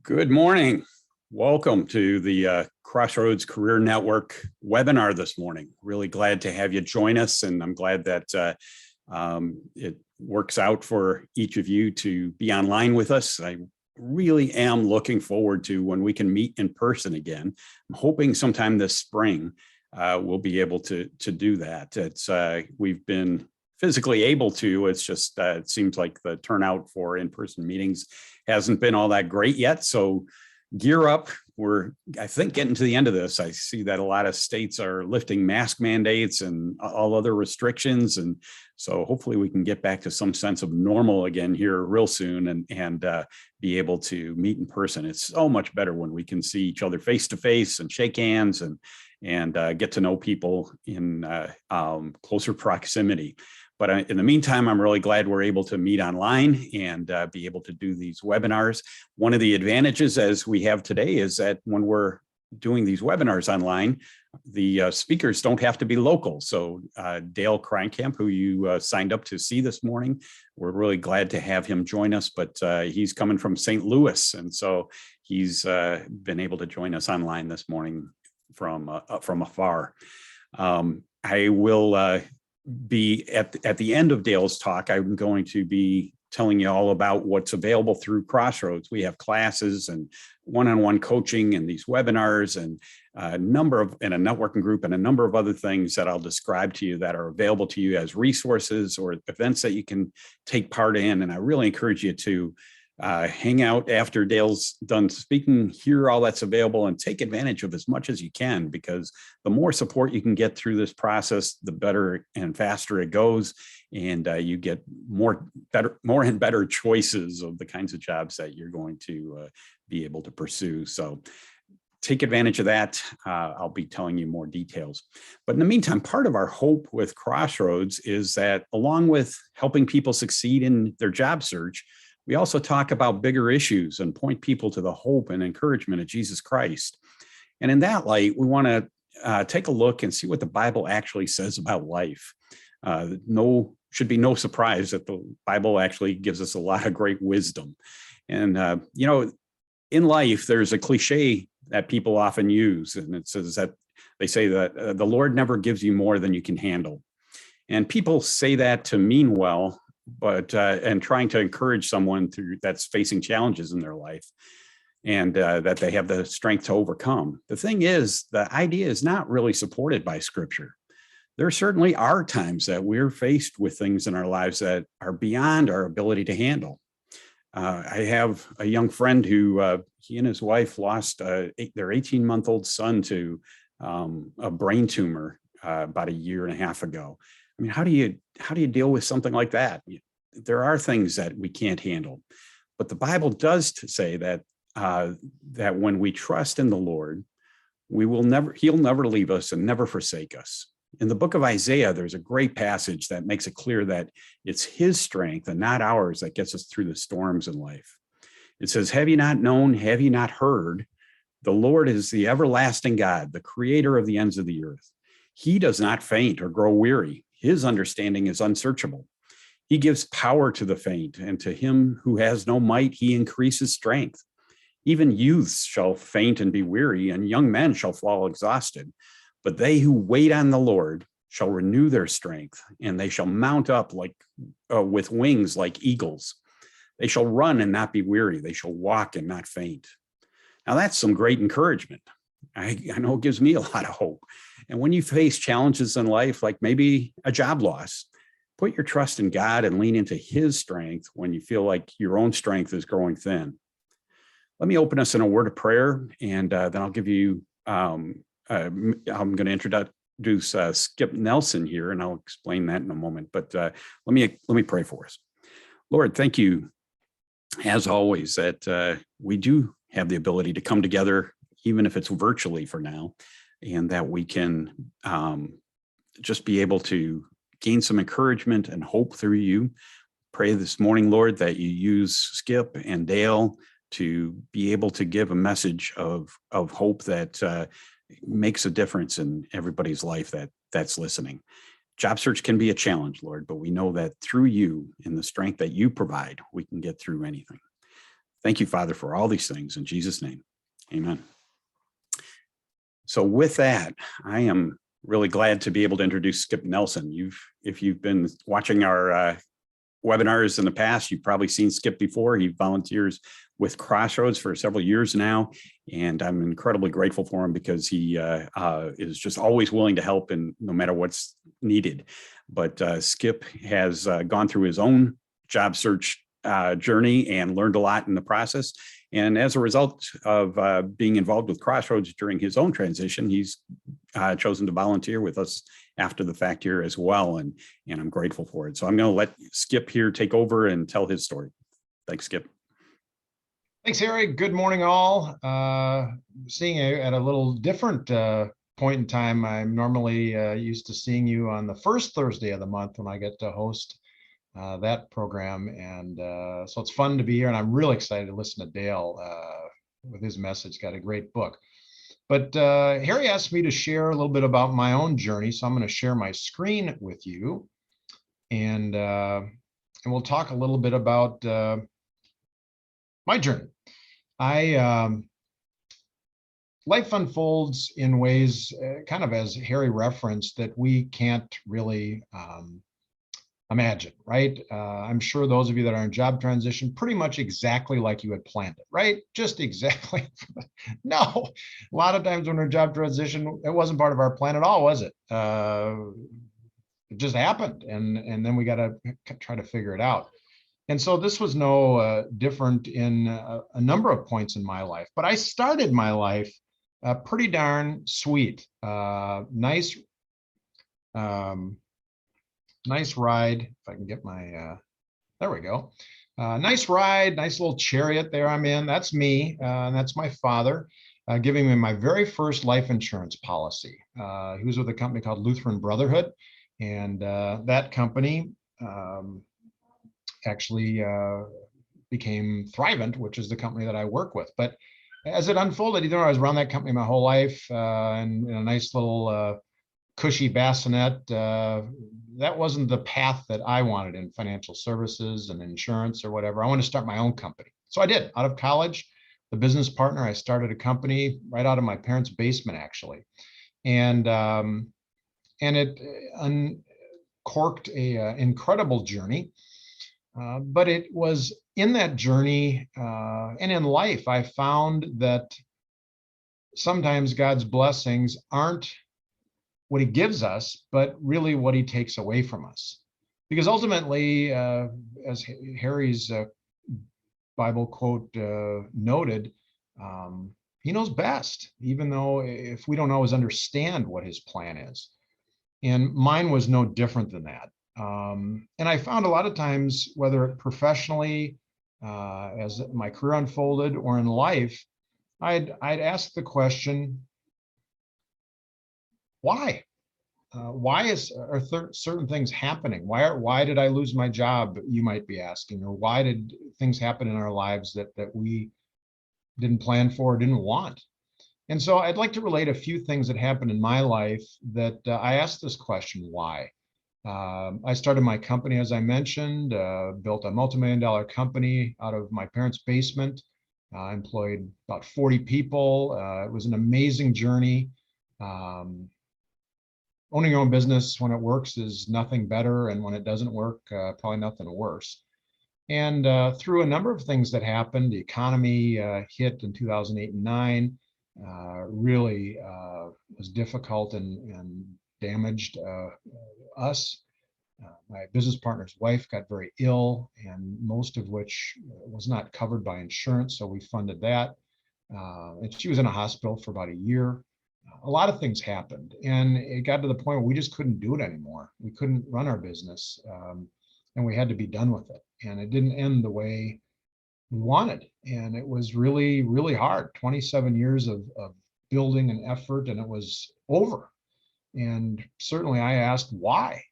Good morning. Welcome to the Crossroads Career Network webinar this morning. Really glad to have you join us, and I'm glad that it works out for each of you to be online with us. I really am looking forward to when we can meet in person again. I'm hoping sometime this spring we'll be able to do that. We've been physically able to, it's just it seems like the turnout for in-person meetings hasn't been all that great yet. So gear up. We're, I think, getting to the end of this. I see that a lot of states are lifting mask mandates and all other restrictions. And so hopefully we can get back to some sense of normal again here real soon and be able to meet in person. It's so much better when we can see each other face to face and shake hands and get to know people in closer proximity. But in the meantime, I'm really glad we're able to meet online and be able to do these webinars. One of the advantages as we have today is that when we're doing these webinars online, the speakers don't have to be local. So Dale Kreinkamp, who you signed up to see this morning, we're really glad to have him join us, but he's coming from St. Louis. And so he's been able to join us online this morning from afar. I will be at the end of Dale's talk, I'm going to be telling you all about what's available through Crossroads. We have classes and one-on-one coaching and these webinars and a networking group and a number of other things that I'll describe to you that are available to you as resources or events that you can take part in. And I really encourage you to hang out after Dale's done speaking, hear all that's available, and take advantage of as much as you can, because the more support you can get through this process, the better and faster it goes, and you get more and better choices of the kinds of jobs that you're going to be able to pursue. So take advantage of that. I'll be telling you more details. But in the meantime, part of our hope with Crossroads is that along with helping people succeed in their job search, we also talk about bigger issues and point people to the hope and encouragement of Jesus Christ. And in that light, we want to take a look and see what the Bible actually says about life. Should be no surprise that the Bible actually gives us a lot of great wisdom. And, in life, there's a cliche that people often use, and it says that they say that the Lord never gives you more than you can handle. And people say that to mean well, but and trying to encourage someone that's facing challenges in their life and that they have the strength to overcome. The thing is, the idea is not really supported by Scripture. There certainly are times that we're faced with things in our lives that are beyond our ability to handle. I have a young friend who he and his wife lost their 18-month-old son to a brain tumor about a year and a half ago. I mean, how do you deal with something like that? There are things that we can't handle, but the Bible does say that that when we trust in the Lord, He'll never leave us and never forsake us. In the book of Isaiah, there's a great passage that makes it clear that it's His strength and not ours that gets us through the storms in life. It says, "Have you not known? Have you not heard? The Lord is the everlasting God, the creator of the ends of the earth. He does not faint or grow weary. His understanding is unsearchable. He gives power to the faint, and to him who has no might, he increases strength. Even youths shall faint and be weary, and young men shall fall exhausted. But they who wait on the Lord shall renew their strength, and they shall mount up with wings like eagles. They shall run and not be weary. They shall walk and not faint." Now that's some great encouragement. I know it gives me a lot of hope. And when you face challenges in life, like maybe a job loss, put your trust in God and lean into His strength when you feel like your own strength is growing thin. Let me open us in a word of prayer, and then I'll give you, I'm going to introduce Skip Nelson here, and I'll explain that in a moment. But let me pray for us. Lord, thank you, as always, that we do have the ability to come together, even if it's virtually for now, and that we can just be able to gain some encouragement and hope through you. Pray this morning, Lord, that you use Skip and Dale to be able to give a message of hope that makes a difference in everybody's life that's listening. Job search can be a challenge, Lord, but we know that through you and the strength that you provide, we can get through anything. Thank you, Father, for all these things in Jesus' name. Amen. So with that, I am really glad to be able to introduce Skip Nelson. If you've been watching our webinars in the past, you've probably seen Skip before. He volunteers with Crossroads for several years now, and I'm incredibly grateful for him because he is just always willing to help, and no matter what's needed. But Skip has gone through his own job search journey and learned a lot in the process. And as a result of being involved with Crossroads during his own transition, he's chosen to volunteer with us after the fact here as well. And I'm grateful for it. So I'm going to let Skip here take over and tell his story. Thanks, Skip. Thanks, Harry. Good morning, all. Seeing you at a little different point in time. I'm normally used to seeing you on the first Thursday of the month when I get to host that program. And so it's fun to be here. And I'm really excited to listen to Dale with his message. Got a great book. But Harry asked me to share a little bit about my own journey. So I'm going to share my screen with you. And we'll talk a little bit about my journey. Life unfolds in ways, kind of as Harry referenced, that we can't really imagine, right? I'm sure those of you that are in job transition, pretty much exactly like you had planned it, right? Just exactly. No, a lot of times when we're in job transition, it wasn't part of our plan at all, was it? It just happened, and then we got to try to figure it out. And so this was no different in a number of points in my life. But I started my life pretty darn sweet. Nice ride. If I can get my, there we go. Nice ride, nice little chariot there I'm in. That's me, and that's my father giving me my very first life insurance policy. He was with a company called Lutheran Brotherhood, and that company actually became Thrivent, which is the company that I work with. But as it unfolded, I was around that company my whole life, and in a nice little cushy bassinet. That wasn't the path that I wanted in financial services and insurance or whatever. I wanted to start my own company. So I did. Out of college, the business partner, I started a company right out of my parents' basement, actually. And it uncorked a incredible journey. But it was in that journey and in life, I found that sometimes God's blessings aren't what he gives us, but really what he takes away from us. Because ultimately, as Harry's Bible quote noted, he knows best, even though if we don't always understand what his plan is. And mine was no different than that. And I found a lot of times, whether professionally, as my career unfolded, or in life, I'd ask the question, why? Why are certain things happening? Why did I lose my job? You might be asking, or why did things happen in our lives that we didn't plan for, or didn't want? And so I'd like to relate a few things that happened in my life that I asked this question, why? I started my company, as I mentioned, built a multi-million-dollar company out of my parents' basement. I employed about 40 people. It was an amazing journey. Owning your own business when it works is nothing better, and when it doesn't work, probably nothing worse. And through a number of things that happened, the economy hit in 2008 and 9, really was difficult and damaged us. My business partner's wife got very ill, and most of which was not covered by insurance, so we funded that. And she was in a hospital for about a year. A lot of things happened, and it got to the point where we just couldn't do it anymore. We couldn't run our business, and we had to be done with it. And it didn't end the way we wanted, and it was really, really hard. 27 years of building and effort, and it was over. And certainly I asked why.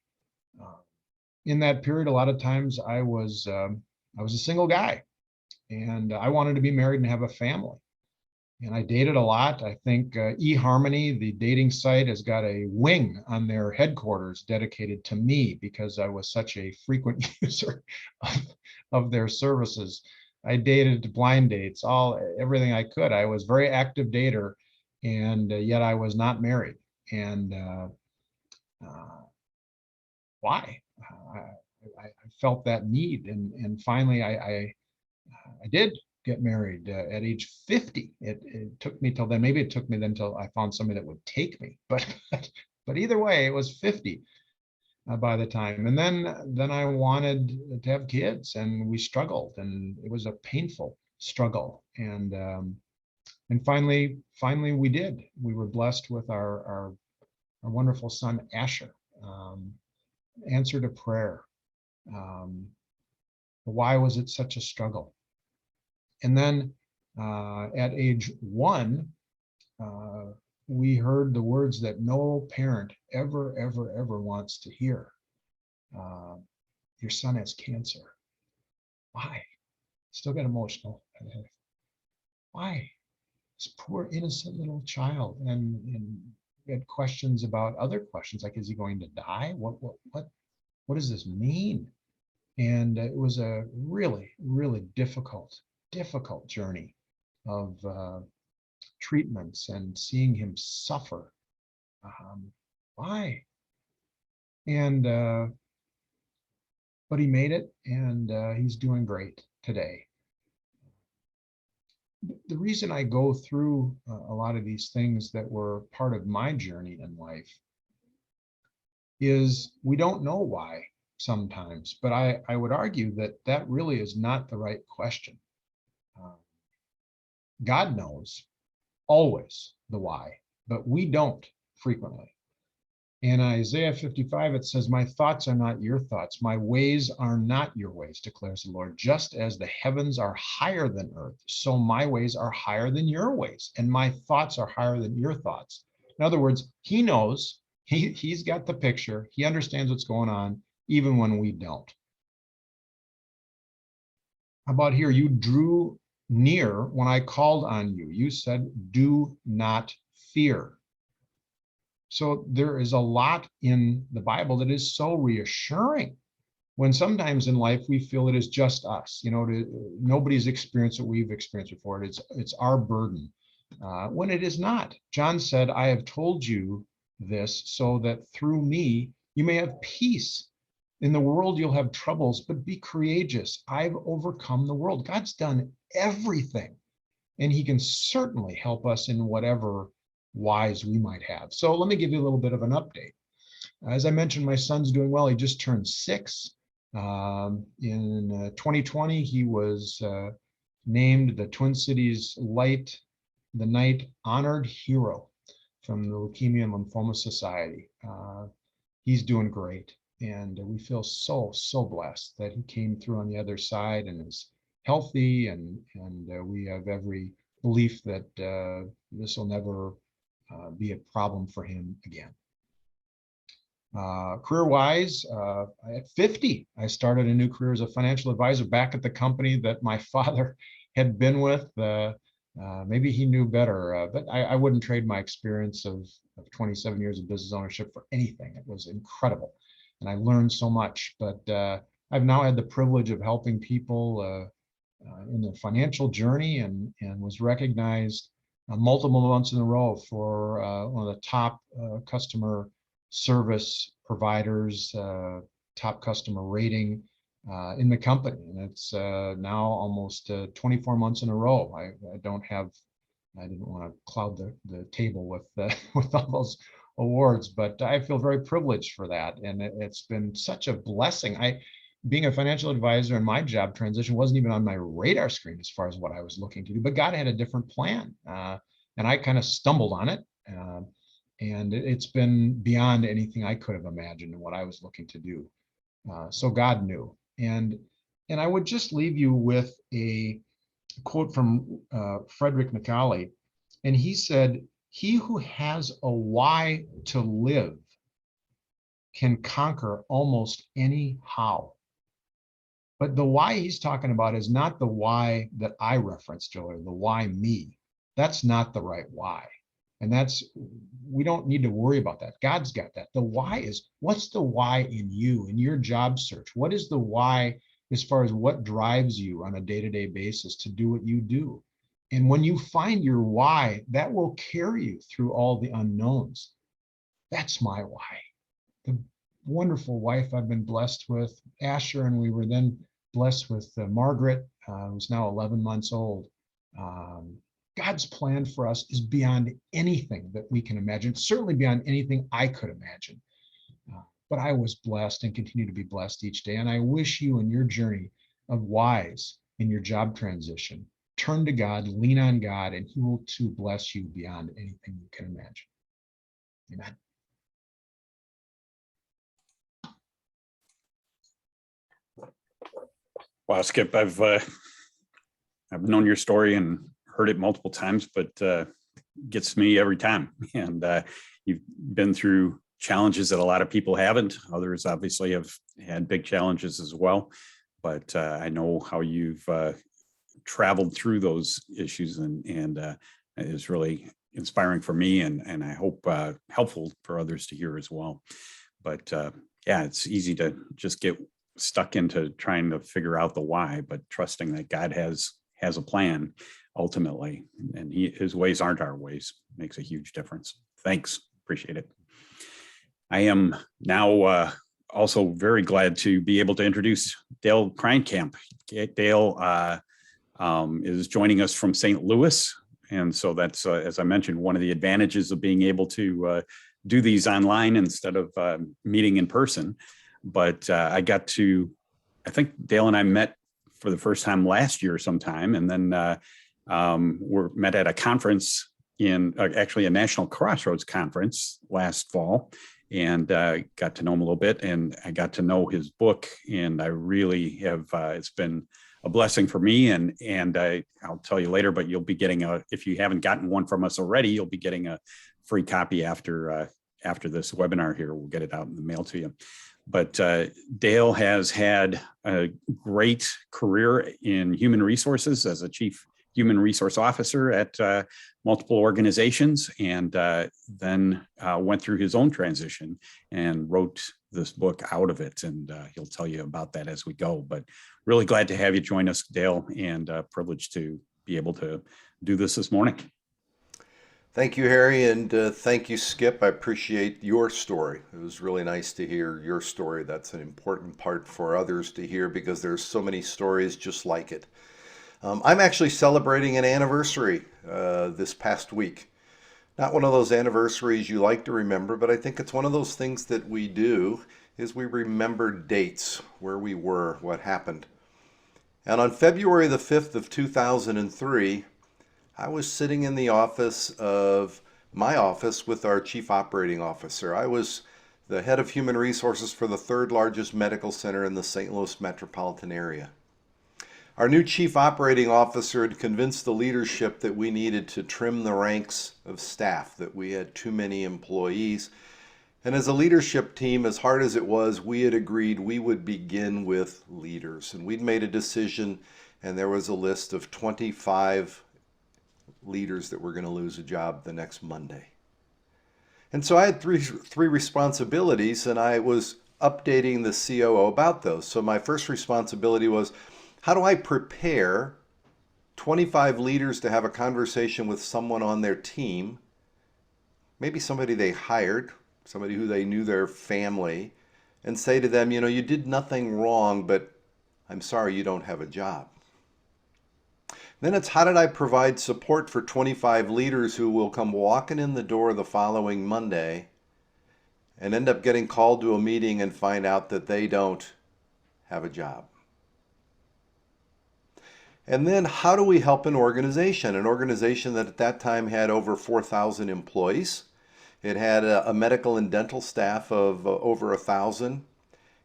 In that period, a lot of times I was a single guy, and I wanted to be married and have a family. And I dated a lot. I think 𝙤𝙤𝙫𝙞𝙤𝙤, the dating site, has got a wing on their headquarters dedicated to me because I was such a frequent user of their services. I dated blind dates, everything I could. I was very active dater, and yet I was not married. And why? I felt that need, and finally I did get married at age 50. It took me till then. Maybe it took me then till I found somebody that would take me. But either way, it was 50 by the time. And then I wanted to have kids, and we struggled, and it was a painful struggle. And finally we did. We were blessed with our wonderful son Asher. Answered a prayer. Why was it such a struggle? And then at age 1, we heard the words that no parent ever wants to hear. Your son has cancer. Why? Still get emotional. Why? This poor innocent little child. And we had questions about other questions, like, is he going to die? What does this mean? And it was a really difficult journey of treatments and seeing him suffer. Why? And but he made it, and he's doing great today. The reason I go through a lot of these things that were part of my journey in life is we don't know why sometimes, but I would argue that really is not the right question. God knows always the why, but we don't frequently. In Isaiah 55, it says, my thoughts are not your thoughts. My ways are not your ways, declares the Lord. Just as the heavens are higher than earth, so my ways are higher than your ways, and my thoughts are higher than your thoughts. In other words, he knows, he's got the picture. He understands what's going on, even when we don't. How about here? You drew near when I called on you. You said, do not fear. So there is a lot in the Bible that is so reassuring, when sometimes in life we feel it is just us. Nobody's experienced what we've experienced before. It's our burden, when it is not. John said, I have told you this so that through me you may have peace. In the world you'll have troubles, but be courageous. I've overcome the world. God's done everything, and he can certainly help us in whatever whys we might have. So let me give you a little bit of an update. As I mentioned, my son's doing well. He just turned 6. In 2020, he was named the Twin Cities Light the Night Honored Hero from the Leukemia and Lymphoma Society. He's doing great, and we feel so blessed that he came through on the other side and is healthy, and we have every belief that this will never be a problem for him again. Career-wise, at 50, I started a new career as a financial advisor back at the company that my father had been with. Maybe he knew better, but I wouldn't trade my experience of 27 years of business ownership for anything. It was incredible, and I learned so much. But I've now had the privilege of helping people in their financial journey, and was recognized multiple months in a row for one of the top customer service providers, top customer rating in the company. And it's now almost 24 months in a row. I didn't want to cloud the table with with all those awards, but I feel very privileged for that. And it's been such a blessing. Being a financial advisor in my job transition wasn't even on my radar screen as far as what I was looking to do, but God had a different plan. And I kind of stumbled on it. And it's been beyond anything I could have imagined and what I was looking to do. So God knew. And I would just leave you with a quote from Frederick Macaulay. And he said, he who has a why to live can conquer almost any how. But the why he's talking about is not the why that I referenced earlier, the why me. That's not the right why. And we don't need to worry about that. God's got that. The why is, what's the why in you, in your job search? What is the why as far as what drives you on a day-to-day basis to do what you do. And when you find your why, that will carry you through all the unknowns. That's my why. The wonderful wife I've been blessed with, Asher, and we were then blessed with Margaret, who's now 11 months old. God's plan for us is beyond anything that we can imagine, certainly beyond anything I could imagine. But I was blessed and continue to be blessed each day. And I wish you in your journey of whys in your job transition, turn to God, lean on God, and He will too bless you beyond anything you can imagine. Amen. Wow, Skip, I've known your story and heard it multiple times, but gets me every time. And you've been through challenges that a lot of people haven't. Others obviously have had big challenges as well. But I know how you've traveled through those issues, and is really inspiring for me, and I hope helpful for others to hear as well. But yeah, it's easy to just get stuck into trying to figure out the why, but trusting that God has a plan ultimately, and His ways aren't our ways, makes a huge difference. Thanks, appreciate it. I am now also very glad to be able to introduce 𝙬𝙬𝙤𝙬𝙤𝙬. Dale is joining us from St. Louis. And so that's, as I mentioned, one of the advantages of being able to do these online instead of meeting in person. But I think Dale and I met for the first time last year sometime, and then we're met at a conference actually a National Crossroads conference last fall, and got to know him a little bit, and I got to know his book, and I really have, it's been a blessing for me, and I'll tell you later, but you'll be getting if you haven't gotten one from us already, you'll be getting a free copy after this webinar here. We'll get it out in the mail to you. But Dale has had a great career in human resources as a chief human resource officer at multiple organizations, and then went through his own transition and wrote this book out of it. And he'll tell you about that as we go. But really glad to have you join us, Dale, and privileged to be able to do this morning. Thank you, Harry, and thank you, Skip. I appreciate your story. It was really nice to hear your story. That's an important part for others to hear, because there's so many stories just like it. I'm actually celebrating an anniversary this past week. Not one of those anniversaries you like to remember, but I think it's one of those things that we do, is we remember dates, where we were, what happened. And on February the 5th of 2003, I was sitting in the office of my office with our chief operating officer. I was the head of human resources for the third largest medical center in the St. Louis metropolitan area. Our new chief operating officer had convinced the leadership that we needed to trim the ranks of staff, that we had too many employees. And as a leadership team, as hard as it was, we had agreed we would begin with leaders. And we'd made a decision, and there was a list of 25 leaders that were going to lose a job the next Monday. And so I had three responsibilities, and I was updating the COO about those. So my first responsibility was, how do I prepare 25 leaders to have a conversation with someone on their team, maybe somebody they hired, somebody who they knew their family, and say to them, you know, you did nothing wrong, but I'm sorry you don't have a job. Then it's, how did I provide support for 25 leaders who will come walking in the door the following Monday and end up getting called to a meeting and find out that they don't have a job? And then how do we help an organization that at that time had over 4,000 employees? It had a medical and dental staff of over 1,000.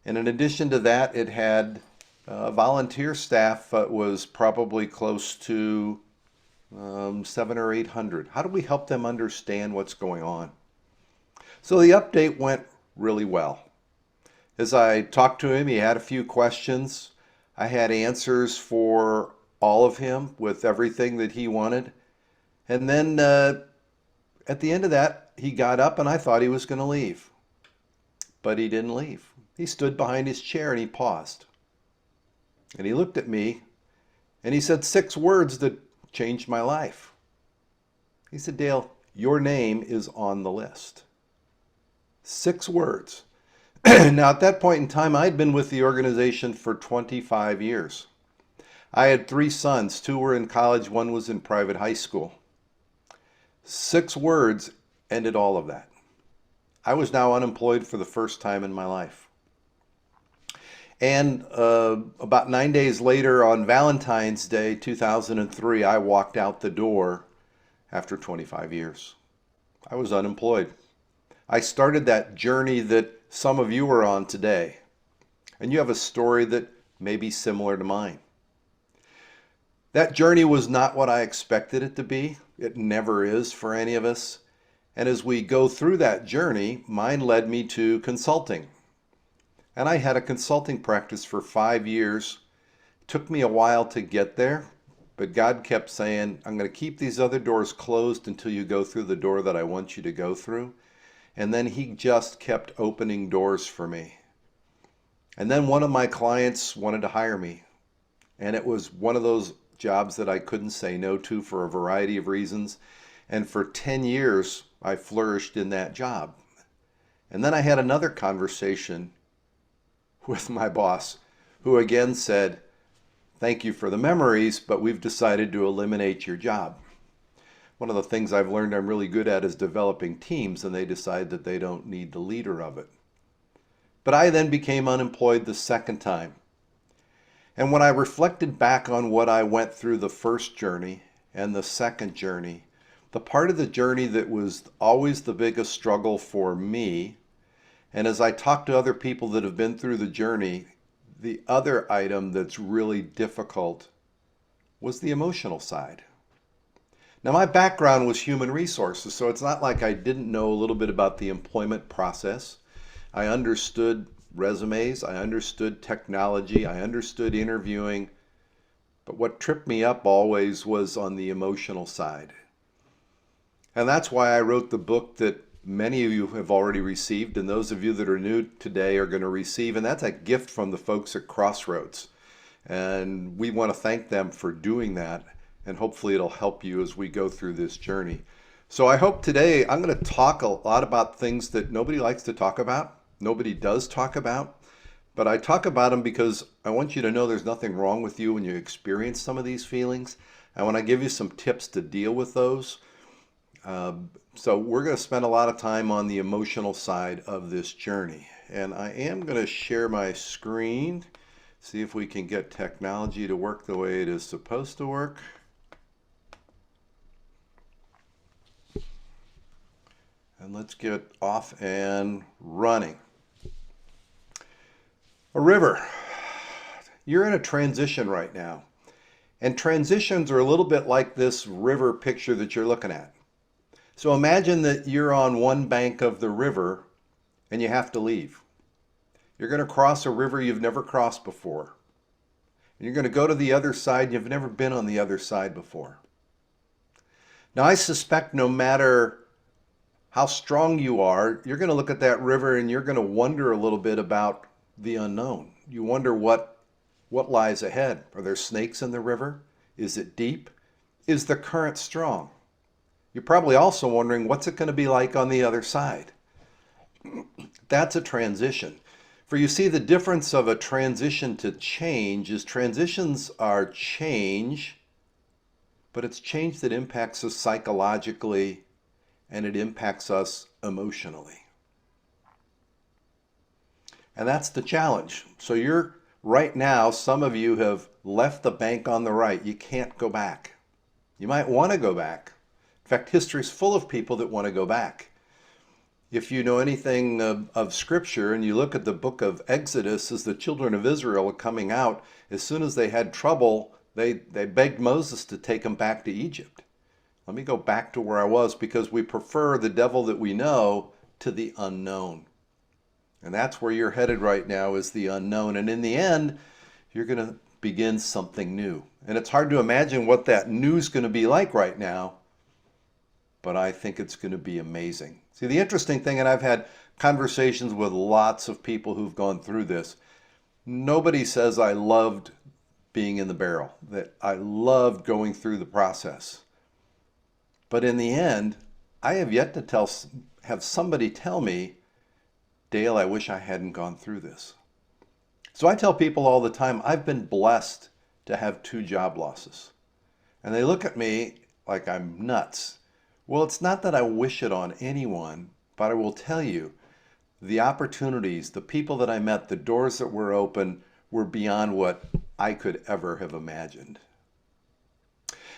And in addition to that, it had volunteer staff was probably close to 700 or 800. How do we help them understand what's going on? So the update went really well. As I talked to him, he had a few questions. I had answers for all of him with everything that he wanted. And then at the end of that, he got up, and I thought he was going to leave. But he didn't leave. He stood behind his chair and he paused. And he looked at me and he said 6 words that changed my life. He said, "Dale, your name is on the list." 6 words. Now, at that point in time, I'd been with the organization for 25 years. I had 3 sons. 2 were in college, 1 was in private high school. 6 words ended all of that. I was now unemployed for the first time in my life. And about 9 days later, on Valentine's Day 2003, I walked out the door after 25 years. I was unemployed. I started that journey that some of you are on today. And you have a story that may be similar to mine. That journey was not what I expected it to be. It never is for any of us. And as we go through that journey, mine led me to consulting. And I had a consulting practice for 5 years. It took me a while to get there, but God kept saying, "I'm going to keep these other doors closed until you go through the door that I want you to go through." And then he just kept opening doors for me. And then one of my clients wanted to hire me. And it was one of those jobs that I couldn't say no to for a variety of reasons. And for 10 years, I flourished in that job. And then I had another conversation with my boss, who again said, "Thank you for the memories, but we've decided to eliminate your job." One of the things I've learned I'm really good at is developing teams, and they decide that they don't need the leader of it. But I then became unemployed the second time. And when I reflected back on what I went through the first journey and the second journey, the part of the journey that was always the biggest struggle for me, and as I talk to other people that have been through the journey, the other item that's really difficult was the emotional side. Now, my background was human resources, so it's not like I didn't know a little bit about the employment process. I understood resumes, I understood technology, I understood interviewing, but what tripped me up always was on the emotional side. And that's why I wrote the book that many of you have already received, and those of you that are new today are going to receive, and that's a gift from the folks at Crossroads. And we want to thank them for doing that, and hopefully it'll help you as we go through this journey. So I hope today I'm going to talk a lot about things that nobody likes to talk about, nobody does talk about, but I talk about them because I want you to know there's nothing wrong with you when you experience some of these feelings. I want to give you some tips to deal with those. So we're going to spend a lot of time on the emotional side of this journey. And I am going to share my screen, see if we can get technology to work the way it is supposed to work. And let's get off and running. A river. You're in a transition right now. And transitions are a little bit like this river picture that you're looking at. So imagine that you're on one bank of the river and you have to leave. You're going to cross a river you've never crossed before. And you're going to go to the other side. You've never been on the other side before. Now, I suspect no matter how strong you are, you're going to look at that river and you're going to wonder a little bit about the unknown. You wonder what lies ahead. Are there snakes in the river? Is it deep? Is the current strong? You're probably also wondering, what's it going to be like on the other side? That's a transition. For you see, the difference of a transition to change is transitions are change, but it's change that impacts us psychologically and it impacts us emotionally. And that's the challenge. So you're right now, some of you have left the bank on the right. You can't go back. You might want to go back. In fact, history is full of people that want to go back. If you know anything of Scripture and you look at the book of Exodus, as the children of Israel are coming out, as soon as they had trouble, they begged Moses to take them back to Egypt. Let me go back to where I was, because we prefer the devil that we know to the unknown. And that's where you're headed right now, is the unknown. And in the end, you're going to begin something new. And it's hard to imagine what that new is going to be like right now, but I think it's going to be amazing. See, the interesting thing, and I've had conversations with lots of people who've gone through this, nobody says I loved being in the barrel, that I loved going through the process. But in the end, I have yet to have somebody tell me, Dale, I wish I hadn't gone through this. So I tell people all the time, I've been blessed to have 2 job losses. And they look at me like I'm nuts. Well, it's not that I wish it on anyone, but I will tell you, the opportunities, the people that I met, the doors that were open were beyond what I could ever have imagined.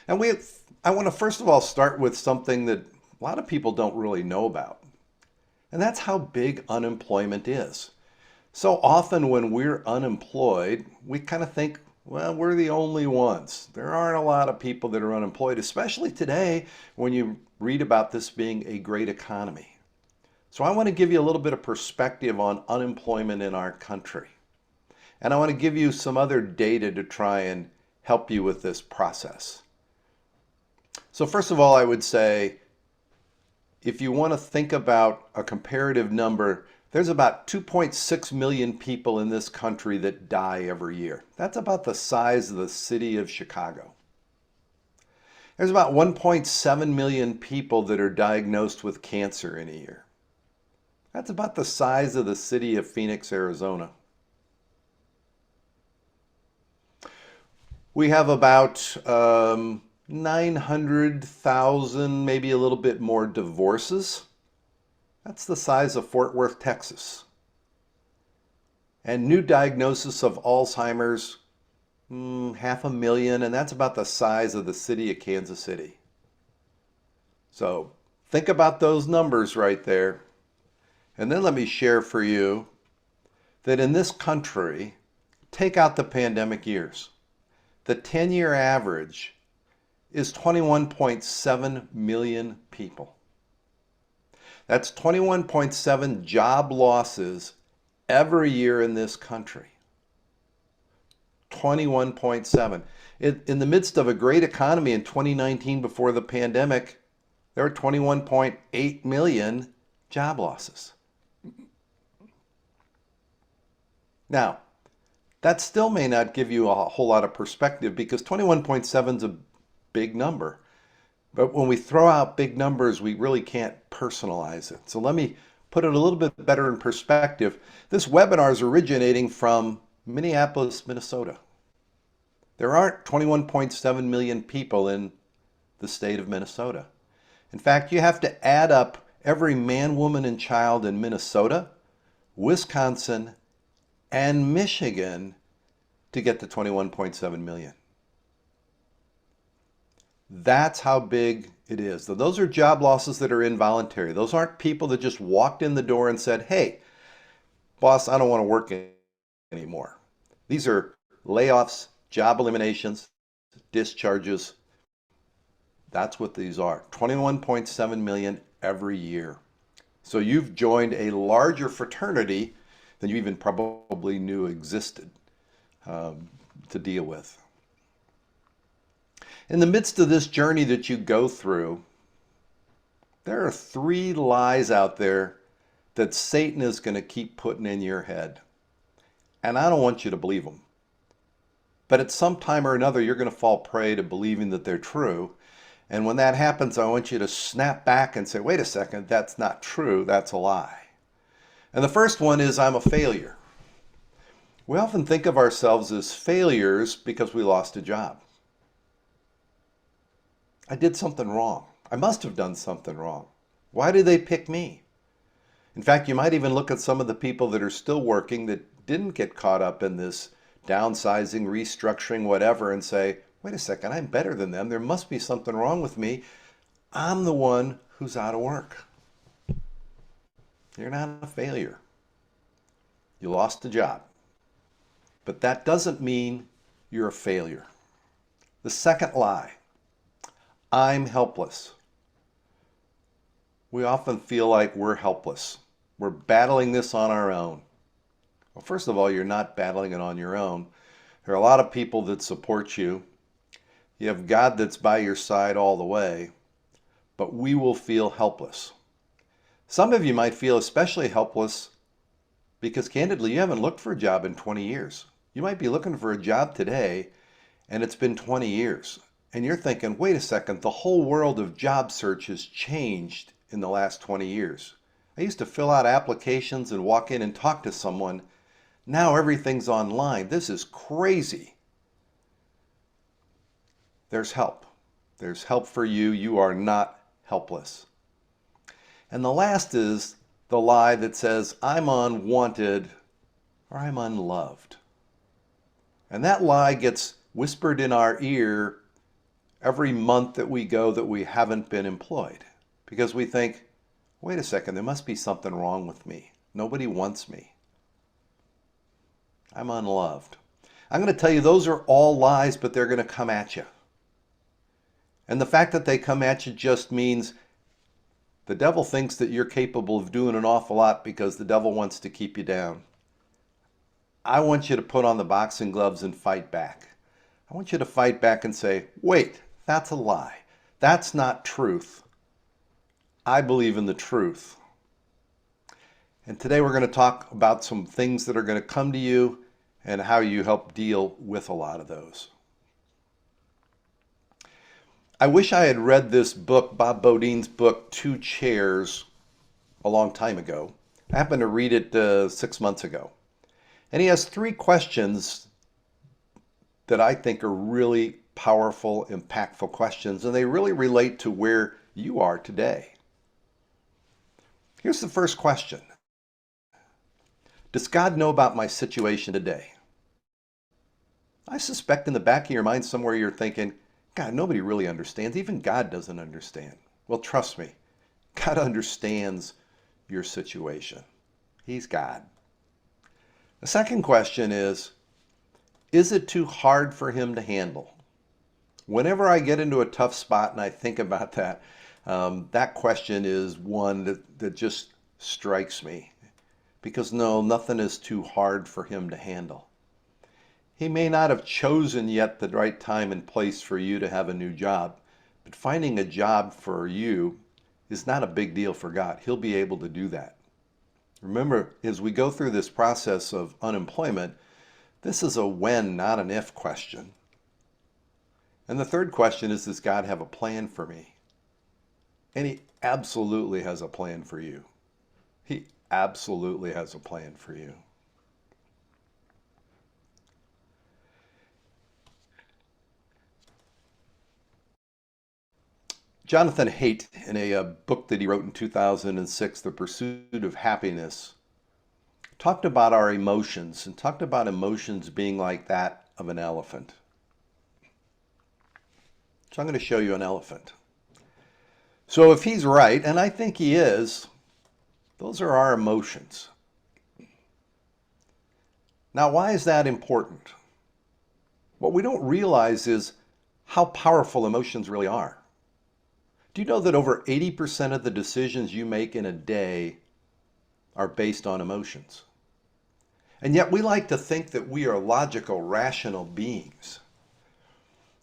And I want to first of all start with something that a lot of people don't really know about. And that's how big unemployment is. So often when we're unemployed, we kind of think, well, we're the only ones. There aren't a lot of people that are unemployed, especially today when you read about this being a great economy. So I want to give you a little bit of perspective on unemployment in our country. And I want to give you some other data to try and help you with this process. So first of all, I would say, if you want to think about a comparative number, there's about 2.6 million people in this country that die every year. That's about the size of the city of Chicago. There's about 1.7 million people that are diagnosed with cancer in a year. That's about the size of the city of Phoenix, Arizona. We have about 900,000, maybe a little bit more divorces. That's the size of Fort Worth, Texas. And new diagnosis of Alzheimer's, 500,000, and that's about the size of the city of Kansas City. So think about those numbers right there. And then let me share for you that in this country, take out the pandemic years. The 10-year average is 21.7 million people. That's 21.7 job losses every year in this country. 21.7. In the midst of a great economy in 2019 before the pandemic, there were 21.8 million job losses. Now, that still may not give you a whole lot of perspective because 21.7 is a big number. But when we throw out big numbers, we really can't personalize it. So let me put it a little bit better in perspective. This webinar is originating from Minneapolis, Minnesota. There aren't 21.7 million people in the state of Minnesota. In fact, you have to add up every man, woman, and child in Minnesota, Wisconsin, and Michigan to get to 21.7 million. That's how big it is. Those are job losses that are involuntary. Those aren't people that just walked in the door and said, hey, boss, I don't want to work anymore. These are layoffs, job eliminations, discharges. That's what these are. 21.7 million every year. So you've joined a larger fraternity than you even probably knew existed to deal with. In the midst of this journey that you go through, there are 3 lies out there that Satan is going to keep putting in your head. And I don't want you to believe them. But at some time or another, you're going to fall prey to believing that they're true. And when that happens, I want you to snap back and say, wait a second, that's not true, that's a lie. And the first one is, I'm a failure. We often think of ourselves as failures because we lost a job. I did something wrong. I must have done something wrong. Why did they pick me? In fact, you might even look at some of the people that are still working that didn't get caught up in this downsizing, restructuring, whatever, and say, wait a second, I'm better than them. There must be something wrong with me. I'm the one who's out of work. You're not a failure. You lost a job. But that doesn't mean you're a failure. The second lie, I'm helpless. We often feel like we're helpless. We're battling this on our own. Well, first of all, you're not battling it on your own. There are a lot of people that support you. You have God that's by your side all the way, but we will feel helpless. Some of you might feel especially helpless because candidly, you haven't looked for a job in 20 years. You might be looking for a job today and it's been 20 years. And you're thinking, wait a second, the whole world of job search has changed in the last 20 years. I used to fill out applications and walk in and talk to someone. Now everything's online. This is crazy. There's help. There's help for you. You are not helpless. And the last is the lie that says, I'm unwanted or I'm unloved. And that lie gets whispered in our ear every month that we go that we haven't been employed, because we think, wait a second, there must be something wrong with me. Nobody wants me. I'm unloved. I'm going to tell you, those are all lies, but they're going to come at you. And the fact that they come at you just means the devil thinks that you're capable of doing an awful lot because the devil wants to keep you down. I want you to put on the boxing gloves and fight back. I want you to fight back and say, wait, that's a lie. That's not truth. I believe in the truth. And today we're going to talk about some things that are going to come to you and how you help deal with a lot of those. I wish I had read this book, Bob Beaudine's book, Two Chairs, a long time ago. I happened to read it 6 months ago. And he has 3 questions that I think are really powerful, impactful questions, and they really relate to where you are today. Here's the first question. Does God know about my situation today? I suspect in the back of your mind somewhere you're thinking, God, nobody really understands. Even God doesn't understand. Well, trust me, God understands your situation. He's God. The second question is it too hard for him to handle? Whenever I get into a tough spot and I think about that, that question is one that just strikes me. Because no, nothing is too hard for him to handle. He may not have chosen yet the right time and place for you to have a new job, but finding a job for you is not a big deal for God. He'll be able to do that. Remember, as we go through this process of unemployment, this is a when, not an if question. And the third question is, does God have a plan for me? And he absolutely has a plan for you. He absolutely has a plan for you. Jonathan Haidt, in a book that he wrote in 2006, The Pursuit of Happiness, talked about our emotions and talked about emotions being like that of an elephant. So I'm going to show you an elephant. So if he's right, and I think he is, those are our emotions. Now, why is that important? What we don't realize is how powerful emotions really are. Do you know that over 80% of the decisions you make in a day are based on emotions? And yet we like to think that we are logical, rational beings.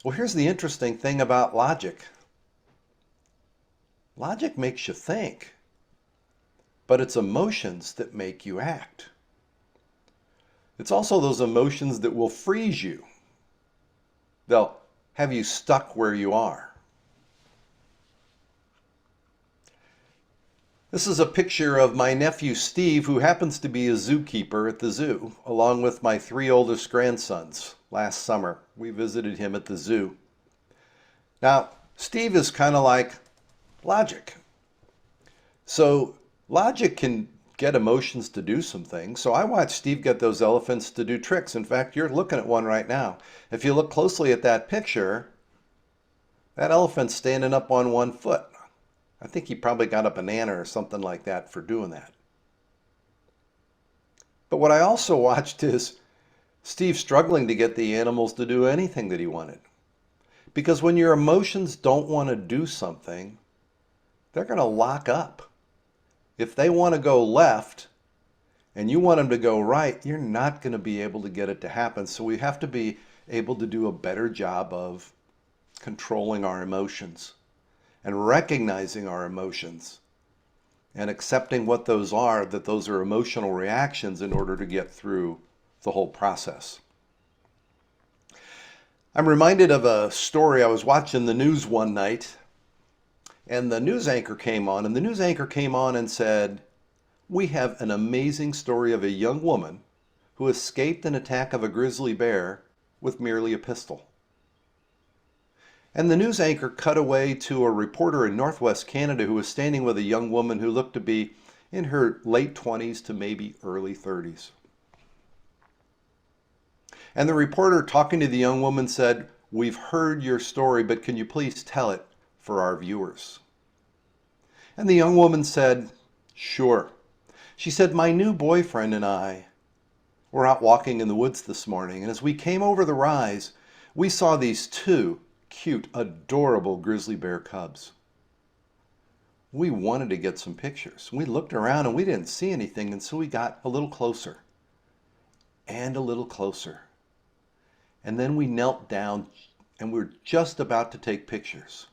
Well, here's the interesting thing about logic. Logic makes you think, but it's emotions that make you act. It's also those emotions that will freeze you. They'll have you stuck where you are. This is a picture of my nephew Steve, who happens to be a zookeeper at the zoo, along with my 3 oldest grandsons. Last summer, we visited him at the zoo. Now, Steve is kind of like logic. So logic can get emotions to do some things. So I watched Steve get those elephants to do tricks. In fact, you're looking at one right now. If you look closely at that picture, that elephant's standing up on 1 foot. I think he probably got a banana or something like that for doing that. But what I also watched is Steve struggling to get the animals to do anything that he wanted. Because when your emotions don't want to do something, they're going to lock up. If they want to go left and you want them to go right, you're not going to be able to get it to happen. So we have to be able to do a better job of controlling our emotions and recognizing our emotions and accepting what those are, that those are emotional reactions in order to get through the whole process. I'm reminded of a story. I was watching the news one night, and the news anchor came on, and the news anchor came on and said, "We have an amazing story of a young woman who escaped an attack of a grizzly bear with merely a pistol." And the news anchor cut away to a reporter in Northwest Canada who was standing with a young woman who looked to be in her late 20s to maybe early 30s. And the reporter, talking to the young woman, said, "We've heard your story, but can you please tell it for our viewers?" And the young woman said, "Sure." She said, "My new boyfriend and I were out walking in the woods this morning, and as we came over the rise, we saw these two cute, adorable grizzly bear cubs. We wanted to get some pictures. We looked around and we didn't see anything, and so we got a little closer and a little closer. And then we knelt down and we were just about to take pictures,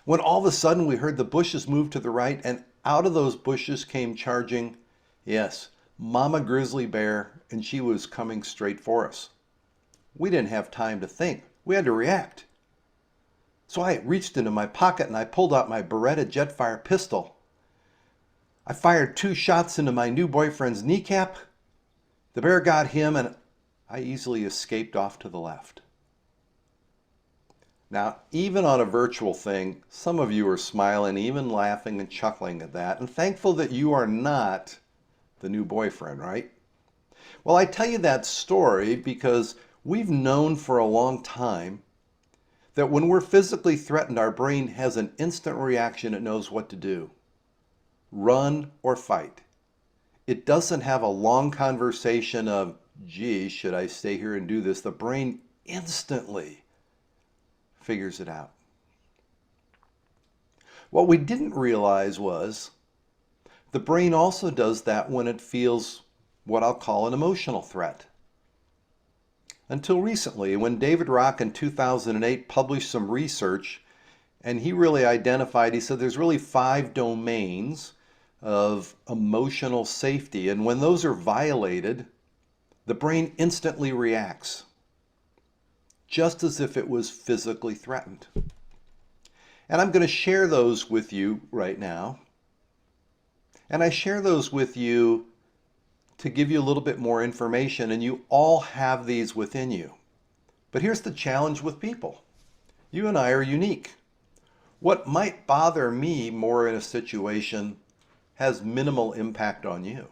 when all of a sudden we heard the bushes move to the right, and out of those bushes came charging, yes, Mama Grizzly Bear, and she was coming straight for us. We didn't have time to think. We had to react. So I reached into my pocket and I pulled out my Beretta Jetfire pistol. I fired 2 shots into my new boyfriend's kneecap. The bear got him, and I easily escaped off to the left." Now, even on a virtual thing, some of you are smiling, even laughing and chuckling at that, and thankful that you are not the new boyfriend, right? Well, I tell you that story because we've known for a long time that when we're physically threatened, our brain has an instant reaction. It knows what to do: run or fight. It doesn't have a long conversation of, "Gee, should I stay here and do this?" The brain instantly figures it out. What we didn't realize was the brain also does that when it feels what I'll call an emotional threat. Until recently, when David Rock in 2008 published some research, and he really identified, he said there's really 5 domains of emotional safety, and when those are violated, the brain instantly reacts, just as if it was physically threatened. And I'm going to share those with you right now. And I share those with you to give you a little bit more information, and you all have these within you. But here's the challenge with people. You and I are unique. What might bother me more in a situation has minimal impact on you.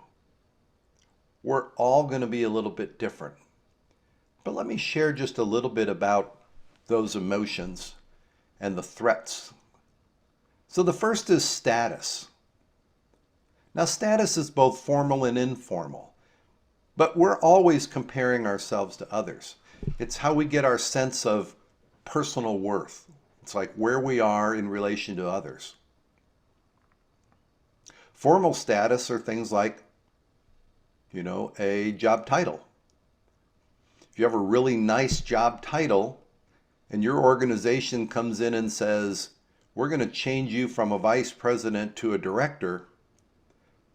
We're all going to be a little bit different. But let me share just a little bit about those emotions and the threats. So the first is status. Now, status is both formal and informal, but we're always comparing ourselves to others. It's how we get our sense of personal worth. It's like where we are in relation to others. Formal status are things like, a job title. If you have a really nice job title and your organization comes in and says, "We're going to change you from a vice president to a director,"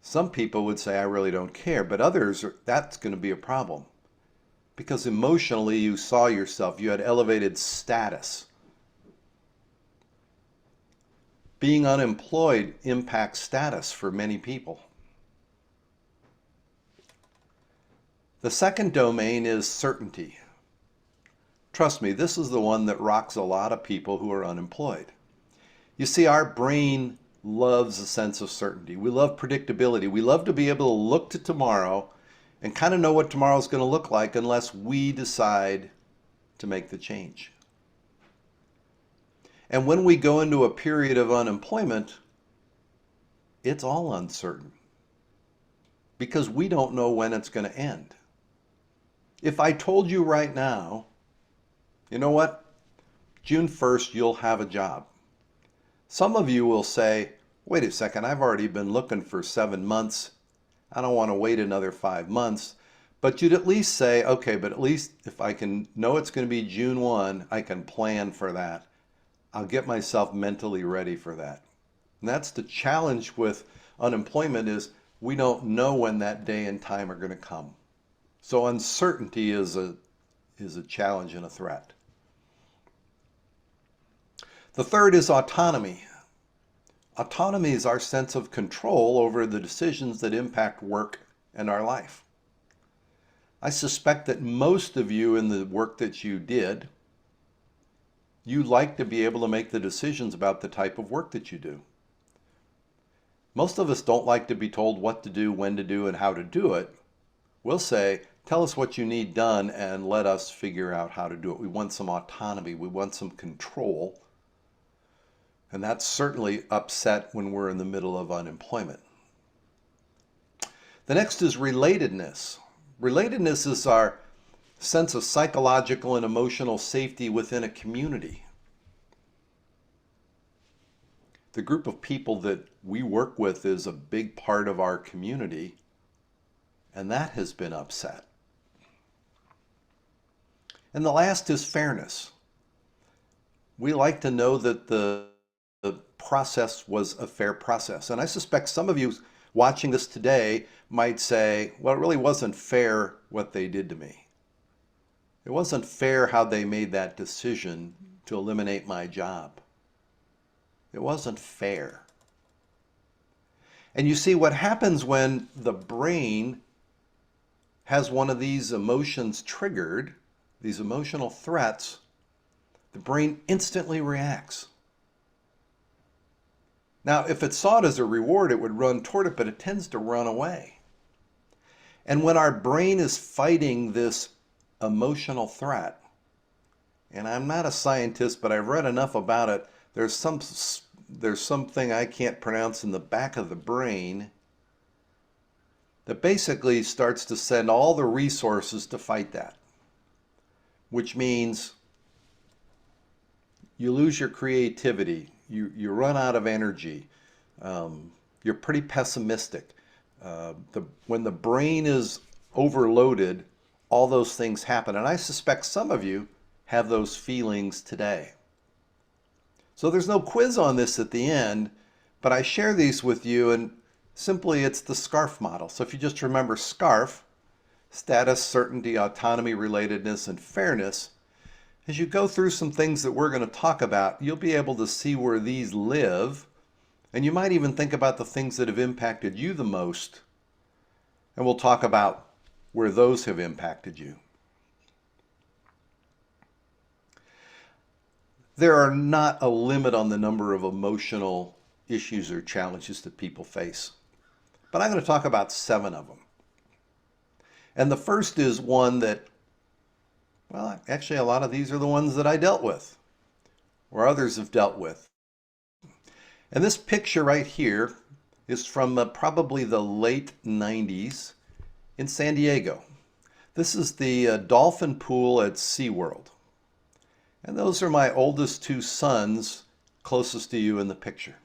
some people would say, "I really don't care," but others, that's going to be a problem because emotionally you saw yourself, you had elevated status. Being unemployed impacts status for many people. The second domain is certainty. Trust me, this is the one that rocks a lot of people who are unemployed. You see, our brain loves a sense of certainty. We love predictability. We love to be able to look to tomorrow and kind of know what tomorrow's going to look like unless we decide to make the change. And when we go into a period of unemployment, it's all uncertain because we don't know when it's going to end. If I told you right now, you know what, June 1st, you'll have a job. Some of you will say, "Wait a second, I've already been looking for 7 months. I don't want to wait another 5 months." But you'd at least say, "Okay, but at least if I can know it's going to be June 1, I can plan for that. I'll get myself mentally ready for that." And that's the challenge with unemployment, is we don't know when that day and time are going to come. So uncertainty is a challenge and a threat. The third is autonomy. Autonomy is our sense of control over the decisions that impact work and our life. I suspect that most of you in the work that you did, you like to be able to make the decisions about the type of work that you do. Most of us don't like to be told what to do, when to do, and how to do it. We'll say, tell us what you need done and let us figure out how to do it. We want some autonomy. We want some control. And that's certainly upset when we're in the middle of unemployment. The next is relatedness. Relatedness is our sense of psychological and emotional safety within a community. The group of people that we work with is a big part of our community, and that has been upset. And the last is fairness. We like to know that the process was a fair process. And I suspect some of you watching this today might say, well, it really wasn't fair what they did to me. It wasn't fair how they made that decision to eliminate my job. It wasn't fair. And you see what happens when the brain has one of these emotions triggered, these emotional threats, the brain instantly reacts. Now, if it saw it as a reward, it would run toward it, but it tends to run away. And when our brain is fighting this emotional threat, and I'm not a scientist, but I've read enough about it, there's something I can't pronounce in the back of the brain that basically starts to send all the resources to fight that, which means you lose your creativity, you run out of energy, you're pretty pessimistic. When the brain is overloaded, all those things happen. And I suspect some of you have those feelings today. So there's no quiz on this at the end, but I share these with you, and simply it's the SCARF model. So if you just remember SCARF, status, certainty, autonomy, relatedness, and fairness, as you go through some things that we're going to talk about, you'll be able to see where these live, and you might even think about the things that have impacted you the most, and we'll talk about where those have impacted you. There are not a limit on the number of emotional issues or challenges that people face, but I'm going to talk about 7 of them. And the first is one that, well, actually a lot of these are the ones that I dealt with, or others have dealt with. And this picture right here is from probably the late 90s in San Diego. This is the dolphin pool at SeaWorld. And those are my oldest 2 sons closest to you in the picture.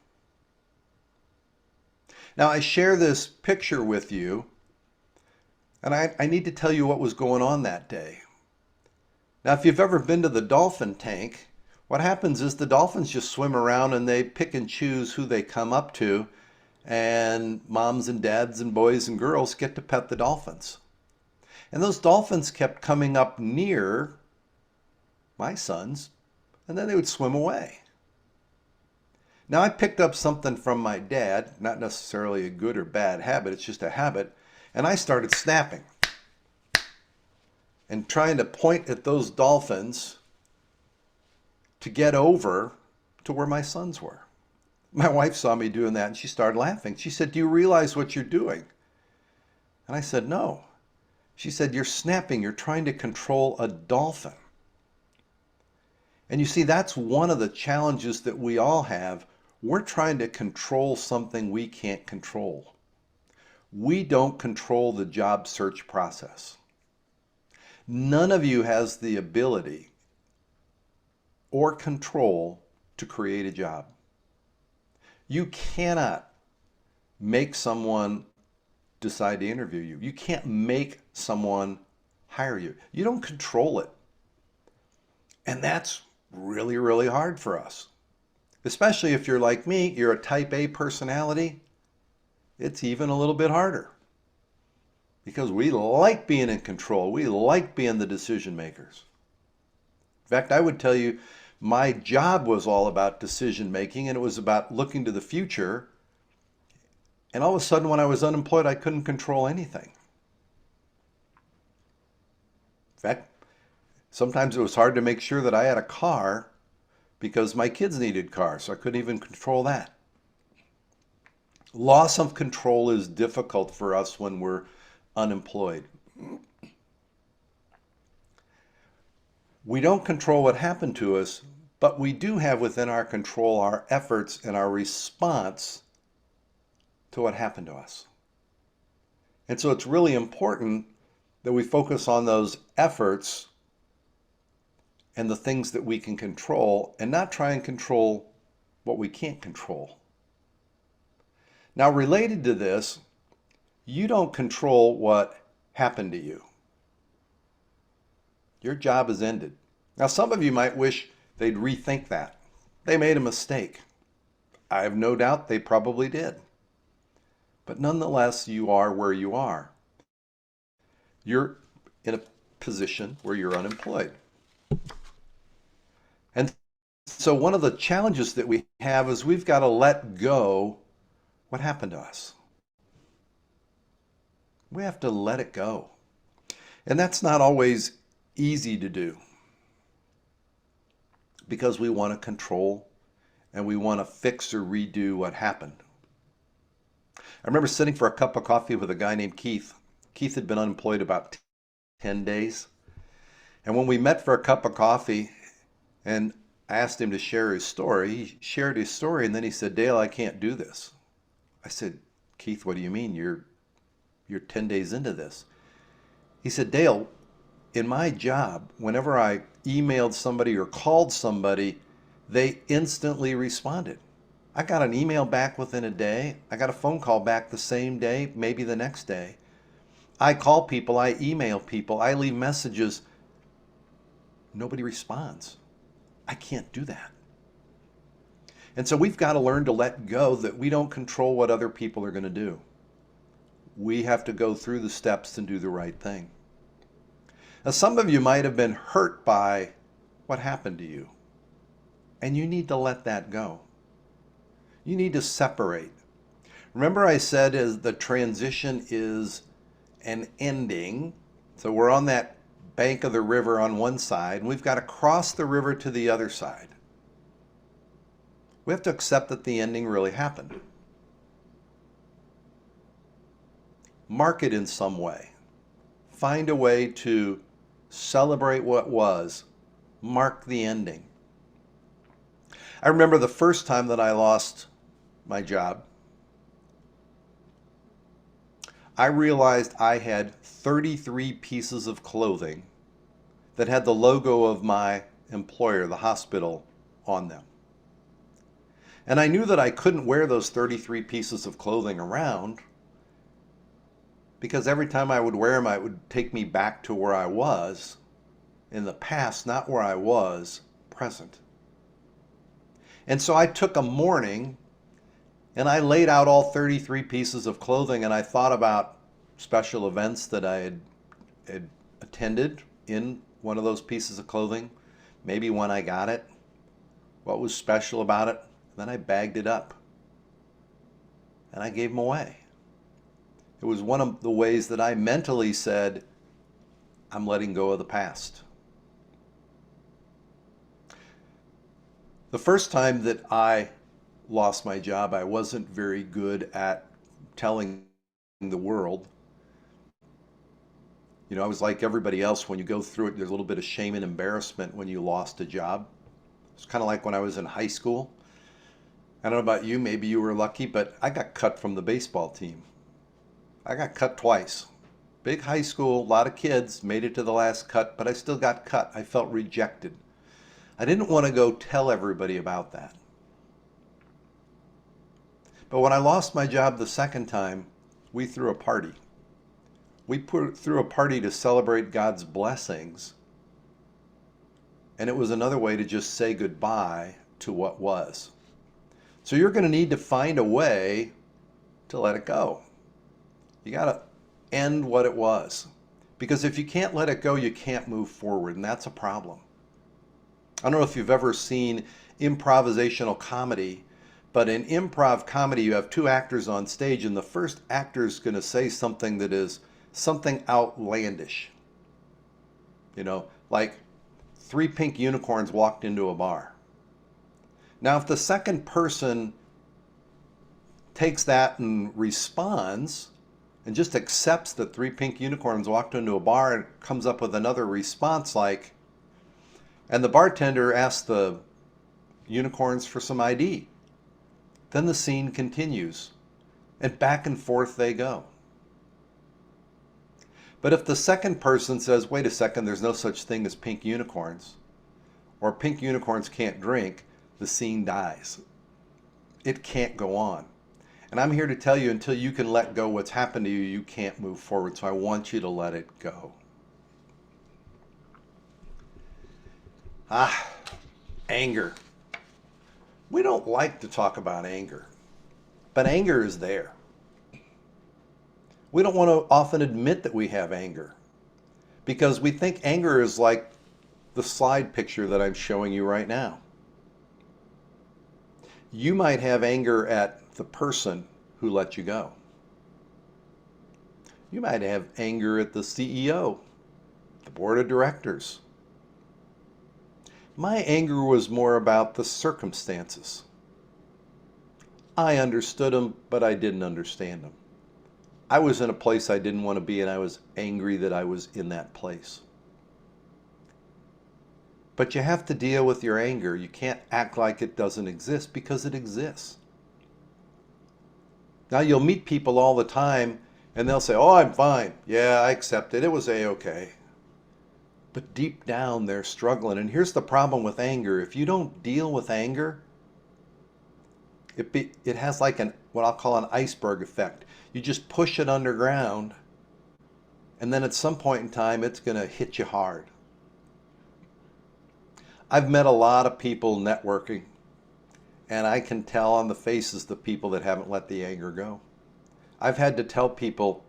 Now I share this picture with you, and I need to tell you what was going on that day. Now if you've ever been to the dolphin tank, what happens is the dolphins just swim around and they pick and choose who they come up to, and moms and dads and boys and girls get to pet the dolphins. And those dolphins kept coming up near my sons, and then they would swim away. Now I picked up something from my dad, not necessarily a good or bad habit, it's just a habit, and I started snapping and trying to point at those dolphins to get over to where my sons were. My wife saw me doing that and she started laughing. She said, "Do you realize what you're doing?" And I said, "No." She said, "You're snapping, you're trying to control a dolphin." And you see, that's one of the challenges that we all have. We're trying to control something we can't control. We don't control the job search process. None of you has the ability or control to create a job. You cannot make someone decide to interview you. You can't make someone hire you. You don't control it. And that's really, really hard for us. Especially if you're like me, you're a type A personality, it's even a little bit harder. Because we like being in control. We like being the decision makers. In fact, I would tell you, My job was all about decision making, and it was about looking to the future. And all of a sudden, when I was unemployed, I couldn't control anything. In fact, sometimes it was hard to make sure that I had a car because my kids needed cars, so I couldn't even control that. Loss of control is difficult for us when we're unemployed. We don't control what happened to us, but we do have within our control our efforts and our response to what happened to us. And so it's really important that we focus on those efforts and the things that we can control and not try and control what we can't control. Now, related to this, you don't control what happened to you. Your job is ended. Now, some of you might wish they'd rethink that. They made a mistake. I have no doubt they probably did. But nonetheless, you are where you are. You're in a position where you're unemployed. And so one of the challenges that we have is we've got to let go what happened to us. We have to let it go. And that's not always easy to do because we want to control and we want to fix or redo what happened. I remember sitting for a cup of coffee with a guy named Keith. Keith had been unemployed about 10 days. And when we met for a cup of coffee and I asked him to share his story, he shared his story and then he said, "Dale, I can't do this." I said, "Keith, what do you mean? You're 10 days into this." He said, "Dale, in my job, whenever I emailed somebody or called somebody, they instantly responded. I got an email back within a day. I got a phone call back the same day, maybe the next day. I call people, I email people, I leave messages. Nobody responds. I can't do that." And so we've got to learn to let go that we don't control what other people are going to do. We have to go through the steps and do the right thing. Now, some of you might have been hurt by what happened to you, and you need to let that go. You need to separate. Remember I said as the transition is an ending. So we're on that bank of the river on one side, and we've got to cross the river to the other side. We have to accept that the ending really happened. Mark it in some way. Find a way to celebrate what was. Mark the ending. I remember the first time that I lost my job, I realized I had 33 pieces of clothing that had the logo of my employer, the hospital, on them. And I knew that I couldn't wear those 33 pieces of clothing around because every time I would wear them, it would take me back to where I was in the past, not where I was present. And so I took a morning and I laid out all 33 pieces of clothing and I thought about special events that I had attended in one of those pieces of clothing, maybe when I got it, what was special about it. Then I bagged it up and I gave them away. It was one of the ways that I mentally said, I'm letting go of the past. The first time that I lost my job, I wasn't very good at telling the world. You know, I was like everybody else. When you go through it, there's a little bit of shame and embarrassment when you lost a job. It's kind of like when I was in high school. I don't know about you, maybe you were lucky, but I got cut from the baseball team. I got cut twice. Big high school, a lot of kids, made it to the last cut, but I still got cut. I felt rejected. I didn't want to go tell everybody about that. But when I lost my job the second time, we threw a party. We threw a party to celebrate God's blessings. And it was another way to just say goodbye to what was. So you're going to need to find a way to let it go. You got to end what it was. Because if you can't let it go, you can't move forward, and that's a problem. I don't know if you've ever seen improvisational comedy, but in improv comedy, you have two actors on stage, and the first actor is going to say something that is something outlandish. You know, like three pink unicorns walked into a bar. Now, if the second person takes that and responds and just accepts that three pink unicorns walked into a bar and comes up with another response like, and the bartender asks the unicorns for some ID, then the scene continues and back and forth they go. But if the second person says, wait a second, there's no such thing as pink unicorns, or pink unicorns can't drink, the scene dies. It can't go on. And I'm here to tell you, until you can let go what's happened to you, you can't move forward. So I want you to let it go. Anger. We don't like to talk about anger, but anger is there. We don't want to often admit that we have anger because we think anger is like the slide picture that I'm showing you right now. You might have anger at the person who let you go. You might have anger at the CEO, the board of directors. My anger was more about the circumstances. I understood them, but I didn't understand them. I was in a place I didn't want to be, and I was angry that I was in that place. But you have to deal with your anger. You can't act like it doesn't exist because it exists. Now you'll meet people all the time and they'll say, oh, I'm fine. Yeah, I accept it. It was a-okay. But deep down they're struggling. And here's the problem with anger. If you don't deal with anger, it has like what I'll call an iceberg effect. You just push it underground, and then at some point in time, it's going to hit you hard. I've met a lot of people networking, and I can tell on the faces of the people that haven't let the anger go. I've had to tell people,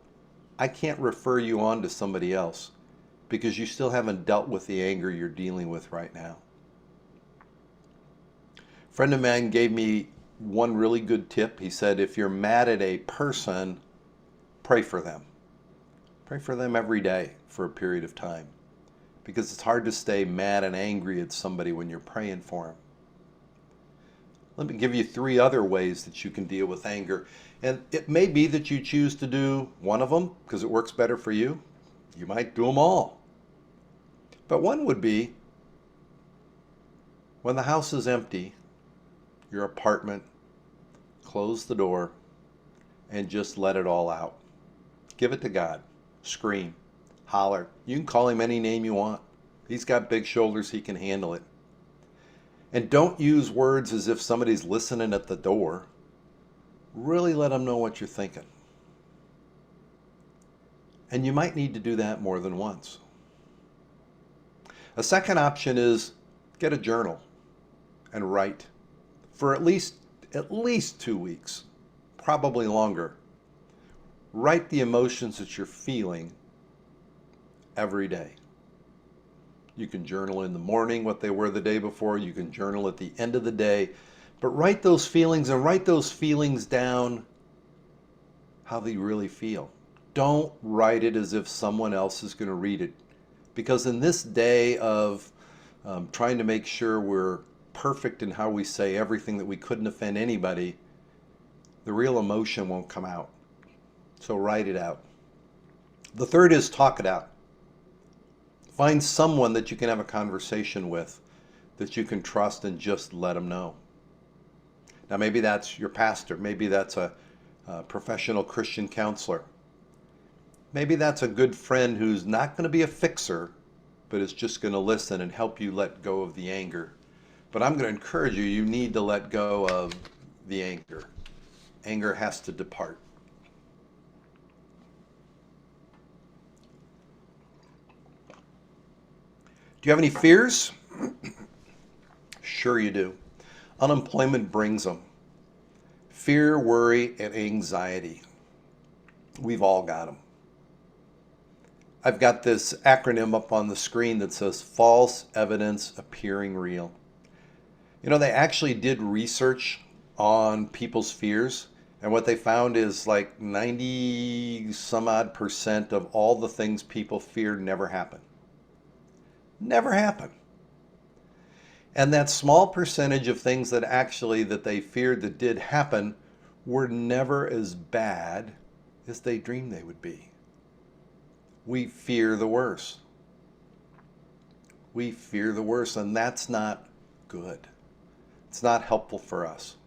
I can't refer you on to somebody else because you still haven't dealt with the anger you're dealing with right now. A friend of mine gave me one really good tip. He said, if you're mad at a person, pray for them. Pray for them every day for a period of time, because it's hard to stay mad and angry at somebody when you're praying for them. Let me give you 3 other ways that you can deal with anger. And it may be that you choose to do one of them because it works better for you. You might do them all. But one would be when the house is empty, your apartment, close the door, and just let it all out. Give it to God. Scream. Holler. You can call him any name you want. He's got big shoulders. He can handle it. And don't use words as if somebody's listening at the door. Really let them know what you're thinking. And you might need to do that more than once. A second option is get a journal and write for at least 2 weeks, probably longer. Write the emotions that you're feeling every day. You can journal in the morning what they were the day before. You can journal at the end of the day. But write those feelings, and write those feelings down how they really feel. Don't write it as if someone else is going to read it. Because in this day of trying to make sure we're perfect in how we say everything, that we couldn't offend anybody, the real emotion won't come out. So write it out. The third is talk it out. Find someone that you can have a conversation with, that you can trust, and just let them know. Now maybe that's your pastor. Maybe that's a professional Christian counselor. Maybe that's a good friend who's not going to be a fixer, but is just going to listen and help you let go of the anger. But I'm going to encourage you, you need to let go of the anger. Anger has to depart. Do you have any fears? Sure you do. Unemployment brings them. Fear, worry, and anxiety. We've all got them. I've got this acronym up on the screen that says false evidence appearing real. You know, they actually did research on people's fears, and what they found is like 90 some odd % of all the things people feared never happen. Never happen. And that small percentage of things that they feared that did happen were never as bad as they dreamed they would be. We fear the worst. We fear the worst, and that's not good. It's not helpful for us.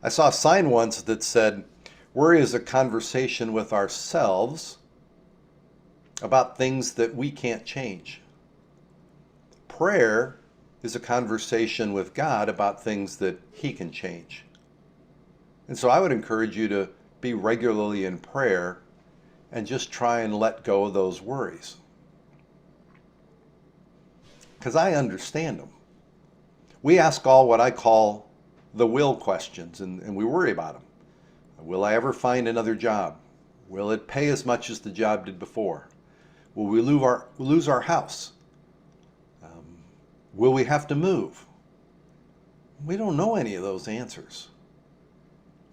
I saw a sign once that said, worry is a conversation with ourselves about things that we can't change. Prayer is a conversation with God about things that He can change. And so I would encourage you to be regularly in prayer and just try and let go of those worries. Because I understand them. We ask all what I call the will questions, and we worry about them. Will I ever find another job? Will it pay as much as the job did before? Will we lose our house? Will we have to move? We don't know any of those answers.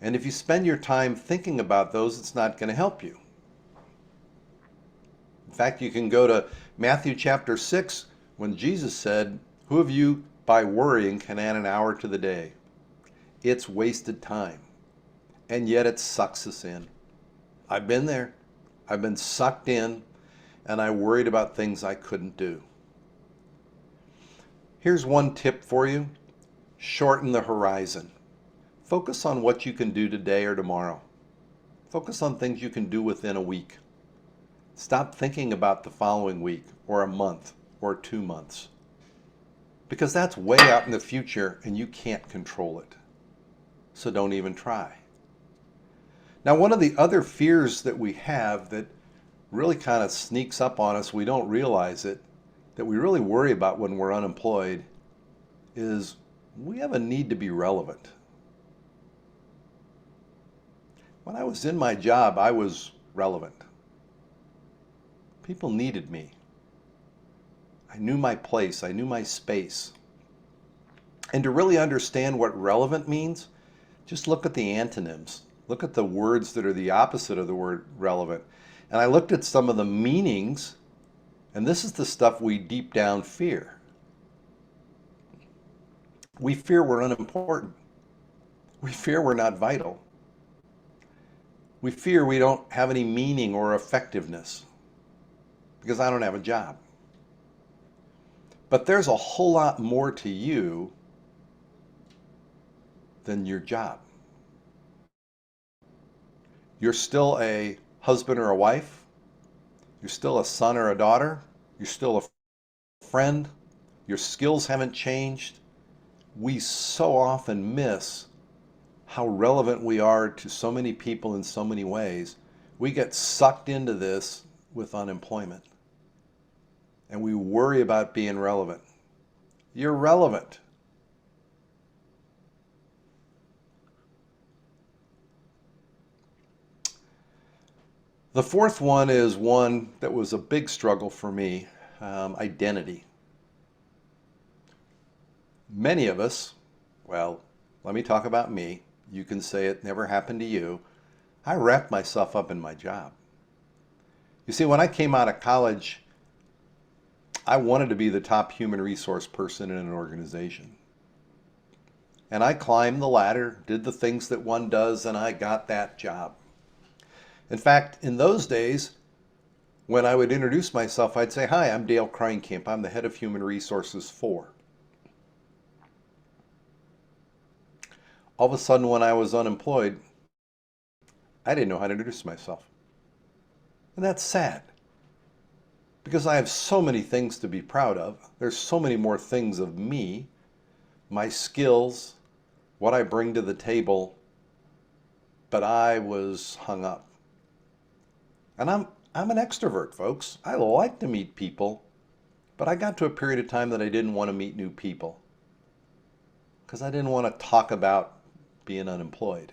And if you spend your time thinking about those, it's not going to help you. In fact, you can go to Matthew chapter 6 when Jesus said, who of you by worrying can add an hour to the day? It's wasted time. And yet it sucks us in. I've been there. I've been sucked in, and I worried about things I couldn't do. Here's one tip for you. Shorten the horizon. Focus on what you can do today or tomorrow. Focus on things you can do within a week. Stop thinking about the following week or a month or 2 months, because that's way out in the future and you can't control it. So don't even try. Now, one of the other fears that we have that really kind of sneaks up on us, we don't realize it, that we really worry about when we're unemployed, is we have a need to be relevant. When I was in my job, I was relevant. People needed me. I knew my place. I knew my space. And to really understand what relevant means, just look at the antonyms. Look at the words that are the opposite of the word relevant. And I looked at some of the meanings, and this is the stuff we deep down fear. We fear we're unimportant. We fear we're not vital. We fear we don't have any meaning or effectiveness because I don't have a job. But there's a whole lot more to you than your job. You're still a husband or a wife. You're still a son or a daughter. You're still a friend. Your skills haven't changed. We so often miss how relevant we are to so many people in so many ways. We get sucked into this with unemployment. And we worry about being relevant. You're relevant. The fourth one is one that was a big struggle for me, identity. Many of us, well, let me talk about me. You can say it never happened to you. I wrapped myself up in my job. You see, when I came out of college, I wanted to be the top human resource person in an organization. And I climbed the ladder, did the things that one does, and I got that job. In fact, in those days, when I would introduce myself, I'd say, hi, I'm 𝙤𝙤𝙤𝙤. I'm the head of human resources for. All of a sudden, when I was unemployed, I didn't know how to introduce myself. And that's sad, because I have so many things to be proud of. There's so many more things of me, my skills, what I bring to the table, but I was hung up. And I'm an extrovert, folks. I like to meet people, but I got to a period of time that I didn't want to meet new people because I didn't want to talk about being unemployed.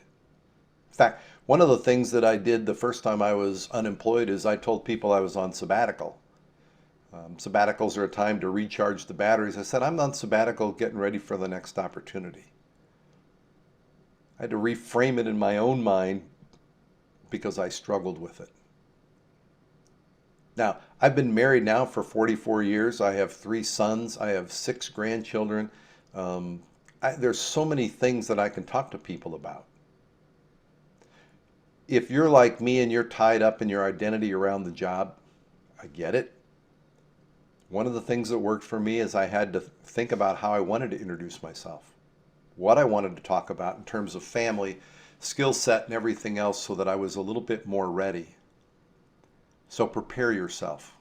fact, one of the things that I did the first time I was unemployed is I told people I was on sabbatical. Sabbaticals are a time to recharge the batteries. I said, I'm on sabbatical getting ready for the next opportunity. I had to reframe it in my own mind because I struggled with it. Now, I've been married now for 44 years. I have 3 sons. I have 6 grandchildren. There's so many things that I can talk to people about. If you're like me and you're tied up in your identity around the job, I get it. One of the things that worked for me is I had to think about how I wanted to introduce myself, what I wanted to talk about in terms of family, skill set, and everything else so that I was a little bit more ready. So prepare yourself.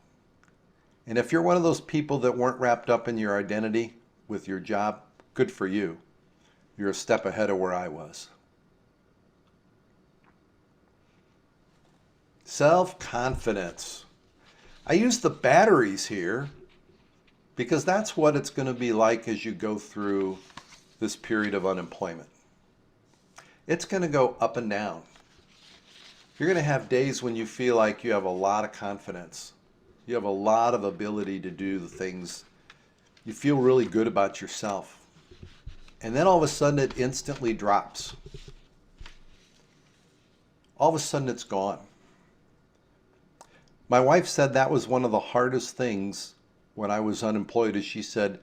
And if you're one of those people that weren't wrapped up in your identity with your job, good for you. You're a step ahead of where I was. Self-confidence. I use the batteries here because that's what it's going to be like as you go through this period of unemployment. It's going to go up and down. You're going to have days when you feel like you have a lot of confidence. You have a lot of ability to do the things. You feel really good about yourself. And then all of a sudden it instantly drops. All of a sudden it's gone. My wife said that was one of the hardest things when I was unemployed, is she said,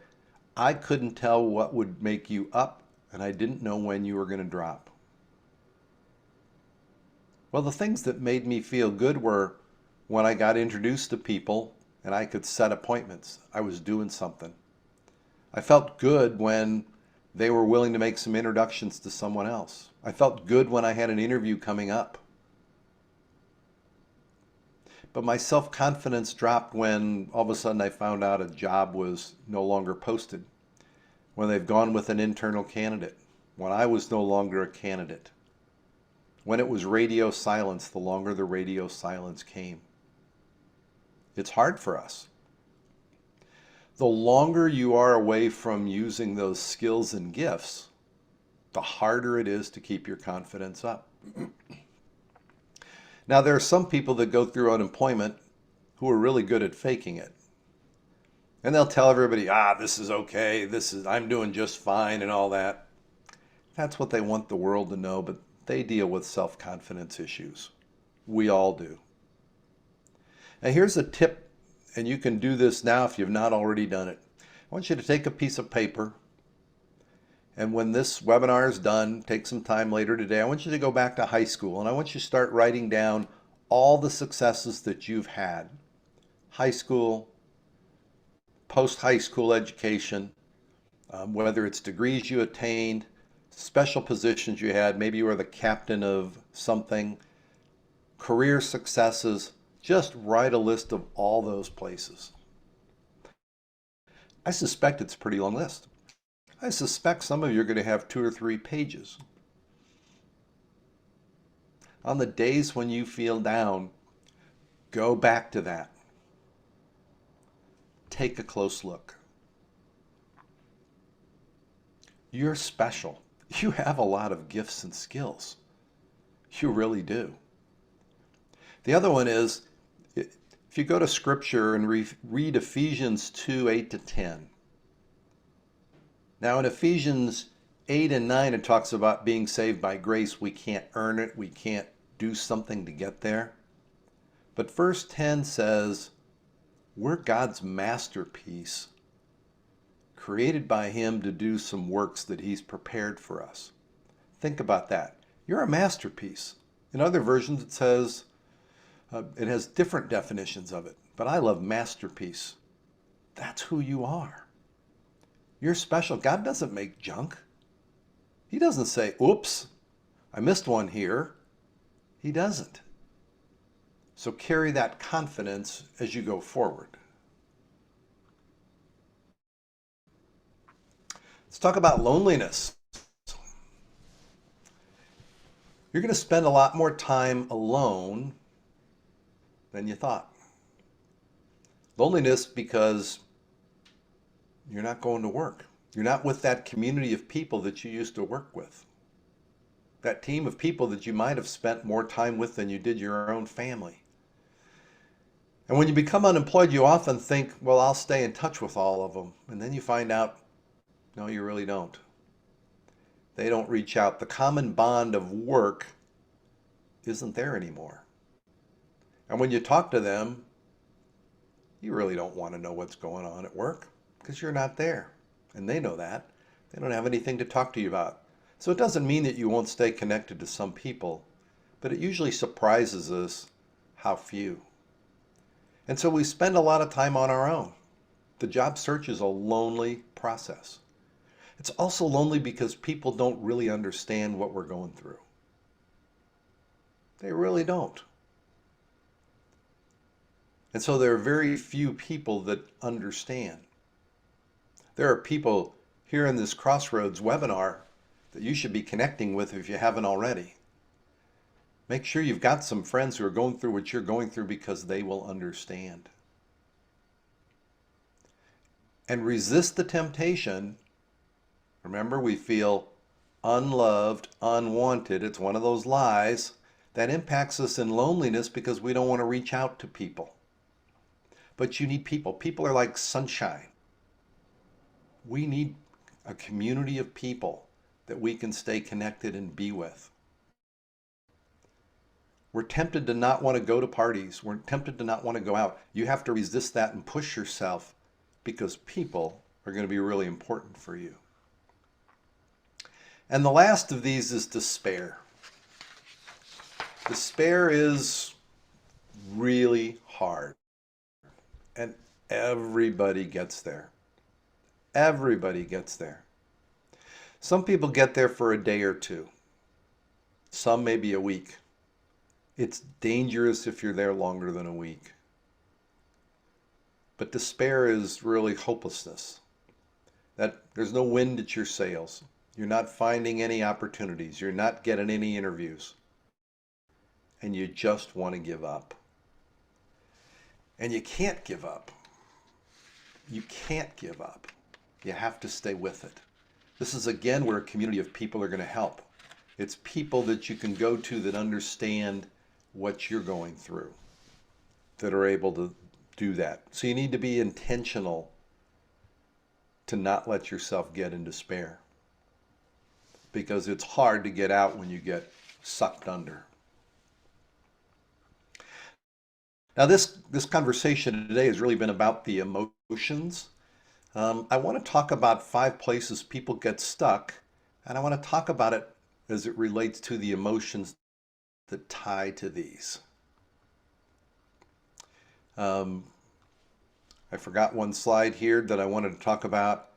I couldn't tell what would make you up, and I didn't know when you were going to drop. Well, the things that made me feel good were when I got introduced to people and I could set appointments. I was doing something. I felt good when they were willing to make some introductions to someone else. I felt good when I had an interview coming up. But my self-confidence dropped when all of a sudden I found out a job was no longer posted, when they've gone with an internal candidate, when I was no longer a candidate, when it was radio silence, the longer the radio silence came. It's hard for us. The longer you are away from using those skills and gifts, the harder it is to keep your confidence up. Now, there are some people that go through unemployment who are really good at faking it. And they'll tell everybody, this is okay, I'm doing just fine and all that. That's what they want the world to know, but they deal with self-confidence issues. We all do. Now, here's a tip, and you can do this now if you've not already done it. I want you to take a piece of paper, and when this webinar is done, take some time later today, I want you to go back to high school, and I want you to start writing down all the successes that you've had. High school, post-high school education, whether it's degrees you attained, special positions you had, maybe you were the captain of something, career successes. Just write a list of all those places. I suspect it's a pretty long list. I suspect some of you are going to have 2 or 3 pages. On the days when you feel down, go back to that. Take a close look. You're special. You have a lot of gifts and skills. You really do. The other one is, if you go to Scripture and read Ephesians 2, 8-10. Now in Ephesians 8 and 9, it talks about being saved by grace. We can't earn it. We can't do something to get there. But verse 10 says, we're God's masterpiece, created by Him to do some works that He's prepared for us. Think about that. You're a masterpiece. In other versions it says, it has different definitions of it, but I love masterpiece. That's who you are. You're special. God doesn't make junk. He doesn't say, oops, I missed one here. He doesn't. So carry that confidence as you go forward. Let's talk about loneliness. You're going to spend a lot more time alone than you thought. Loneliness because you're not going to work. You're not with that community of people that you used to work with. that team of people that you might have spent more time with than you did your own family. And when you become unemployed, you often think, well, I'll stay in touch with all of them. And then you find out, no, you really don't. They don't reach out. The common bond of work isn't there anymore. And when you talk to them, you really don't want to know what's going on at work because you're not there. And they know that. They don't have anything to talk to you about. So it doesn't mean that you won't stay connected to some people, but it usually surprises us how few. And so we spend a lot of time on our own. The job search is a lonely process. It's also lonely because people don't really understand what we're going through. They really don't. And so there are very few people that understand. There are people here in this Crossroads webinar that you should be connecting with if you haven't already. Make sure you've got some friends who are going through what you're going through because they will understand. And resist the temptation. Remember, we feel unloved, unwanted. It's one of those lies that impacts us in loneliness because we don't want to reach out to people. But you need people. People are like sunshine. We need a community of people that we can stay connected and be with. We're tempted to not want to go to parties. We're tempted to not want to go out. You have to resist that and push yourself because people are going to be really important for you. And the last of these is despair. Despair is really hard. And everybody gets there. Everybody gets there. Some people get there for a day or two. Some maybe a week. It's dangerous if you're there longer than a week. But despair is really hopelessness. That there's no wind at your sails. You're not finding any opportunities. You're not getting any interviews. And you just want to give up. And you can't give up. You can't give up. You have to stay with it. This is again where a community of people are going to help. It's people that you can go to that understand what you're going through, that are able to do that. So you need to be intentional to not let yourself get in despair, because it's hard to get out when you get sucked under. Now this conversation today has really been about the emotions. I want to talk about 5 places people get stuck, and I want to talk about it as it relates to the emotions that tie to these. I forgot one slide here that I wanted to talk about.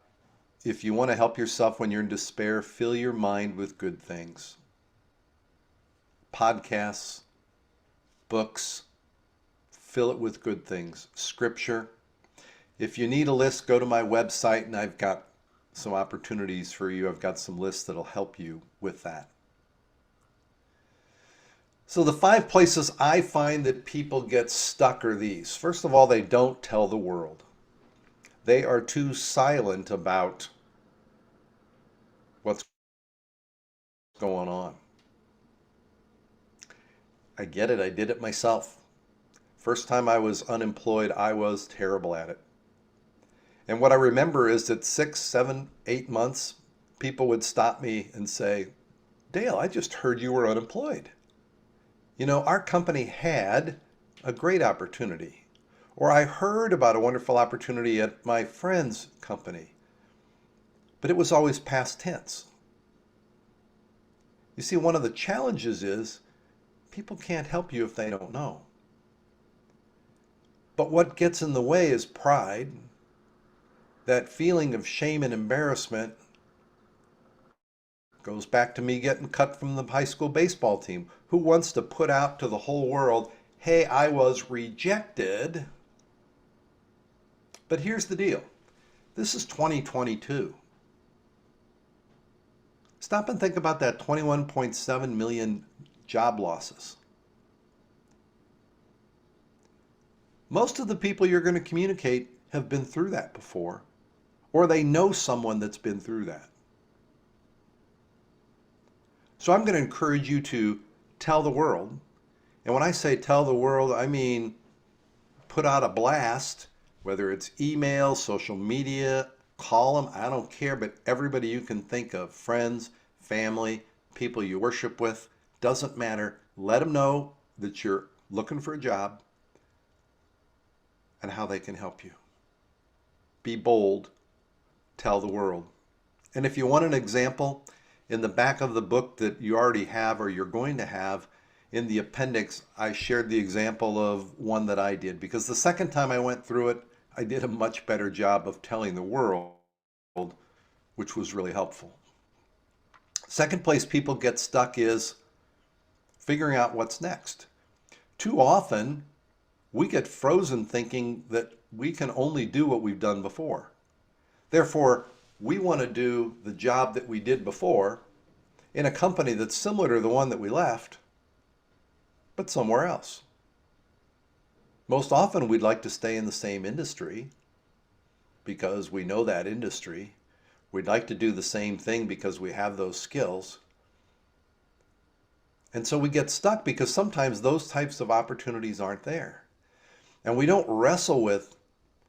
If you want to help yourself when you're in despair, fill your mind with good things. Podcasts, books, fill it with good things. Scripture. If you need a list, go to my website and I've got some opportunities for you. I've got some lists that'll help you with that. So the 5 places I find that people get stuck are these. First of all, they don't tell the world. They are too silent about what's going on. I get it. I did it myself. First time I was unemployed, I was terrible at it. And what I remember is that 6, 7, 8 months, people would stop me and say, Dale, I just heard you were unemployed. You know, our company had a great opportunity. Or I heard about a wonderful opportunity at my friend's company. But it was always past tense. You see, one of the challenges is people can't help you if they don't know. But what gets in the way is pride, that feeling of shame and embarrassment. Goes back to me getting cut from the high school baseball team. Who wants to put out to the whole world, hey, I was rejected? But here's the deal. This is 2022. Stop and think about that 21.7 million job losses. Most of the people you're going to communicate have been through that before, or they know someone that's been through that. So I'm going to encourage you to tell the world. And when I say tell the world, I mean put out a blast, whether it's email, social media, call them, I don't care, but everybody you can think of, friends, family, people you worship with, doesn't matter. Let them know that you're looking for a job and how they can help you. Be bold, tell the world. And if you want an example, in the back of the book that you already have or you're going to have, in the appendix, I shared the example of one that I did, because the second time I went through it, I did a much better job of telling the world, which was really helpful. Second place people get stuck is figuring out what's next. Too often, we get frozen thinking that we can only do what we've done before. Therefore, we want to do the job that we did before in a company that's similar to the one that we left, but somewhere else. Most often, we'd like to stay in the same industry because we know that industry. We'd like to do the same thing because we have those skills. And so we get stuck because sometimes those types of opportunities aren't there. And we don't wrestle with,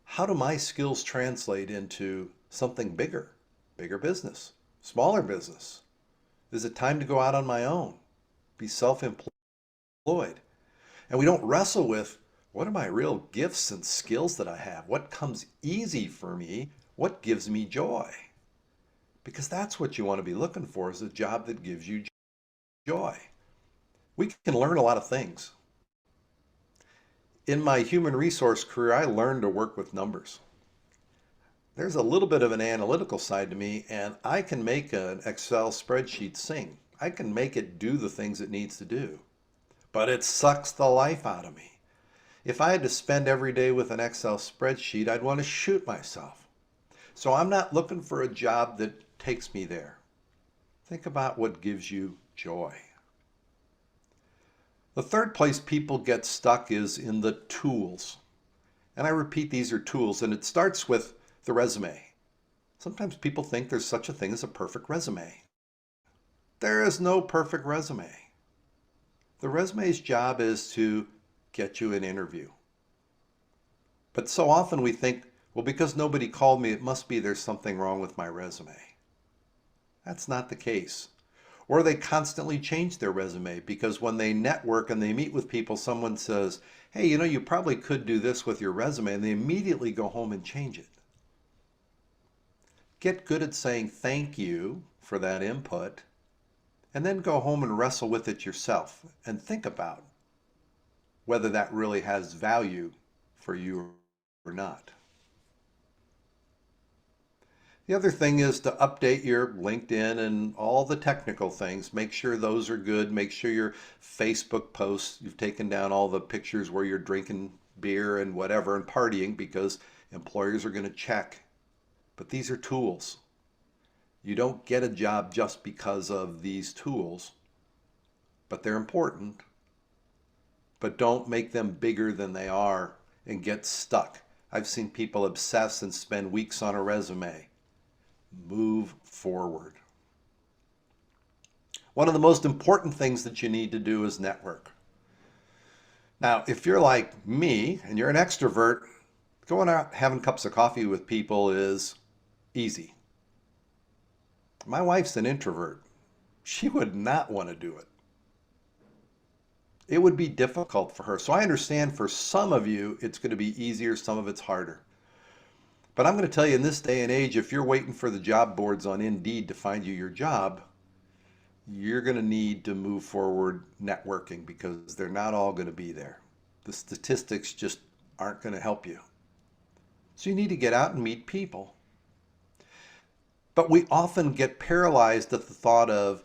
how do my skills translate into something bigger, bigger business, smaller business? Is it time to go out on my own, be self-employed? And we don't wrestle with, what are my real gifts and skills that I have? What comes easy for me? What gives me joy? Because that's what you want to be looking for, is a job that gives you joy. We can learn a lot of things. In my human resource career, I learned to work with numbers. There's a little bit of an analytical side to me, and I can make an Excel spreadsheet sing. I can make it do the things it needs to do, but it sucks the life out of me. If I had to spend every day with an Excel spreadsheet, I'd want to shoot myself. So I'm not looking for a job that takes me there. Think about what gives you joy. The third place people get stuck is in the tools. And I repeat, these are tools, and it starts with the resume. Sometimes people think there's such a thing as a perfect resume. There is no perfect resume. The resume's job is to get you an interview. But so often we think, well, because nobody called me, it must be there's something wrong with my resume. That's not the case. Or they constantly change their resume because when they network and they meet with people, someone says, hey, you know, you probably could do this with your resume, and they immediately go home and change it. Get good at saying thank you for that input, and then go home and wrestle with it yourself and think about whether that really has value for you or not. The other thing is to update your LinkedIn and all the technical things. Make sure those are good. Make sure your Facebook posts, you've taken down all the pictures where you're drinking beer and whatever and partying, because employers are going to check. But these are tools. You don't get a job just because of these tools, but they're important. But don't make them bigger than they are and get stuck. I've seen people obsess and spend weeks on a resume. Move forward. One of the most important things that you need to do is network. Now, if you're like me and you're an extrovert, going out having cups of coffee with people is easy. My wife's an introvert. She would not want to do it. It would be difficult for her. So I understand for some of you, it's going to be easier, some of it's harder. But I'm going to tell you, in this day and age, if you're waiting for the job boards on Indeed to find you your job, you're going to need to move forward networking, because they're not all going to be there. The statistics just aren't going to help you. So you need to get out and meet people. But we often get paralyzed at the thought of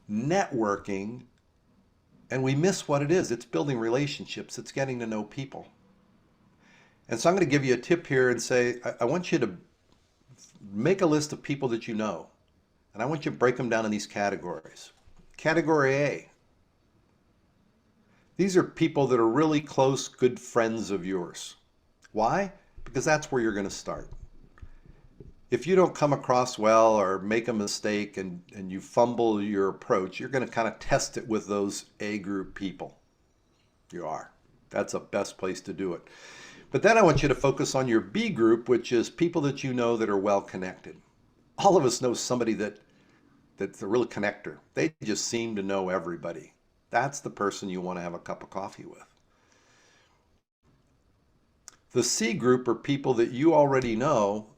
networking, and we miss what it is. It's building relationships. It's getting to know people. And so I'm going to give you a tip here and say, I want you to make a list of people that you know. And I want you to break them down in these categories. Category A. These are people that are really close, good friends of yours. Why? Because that's where you're going to start. if you don't come across well or make a mistake and you fumble your approach, you're going to kind of test it with those A group people. You are. That's the best place to do it. But then I want you to focus on your B group, which is people that you know that are well connected. All of us know somebody that's a real connector. They just seem to know everybody. That's the person you want to have a cup of coffee with. The C group are people that you already know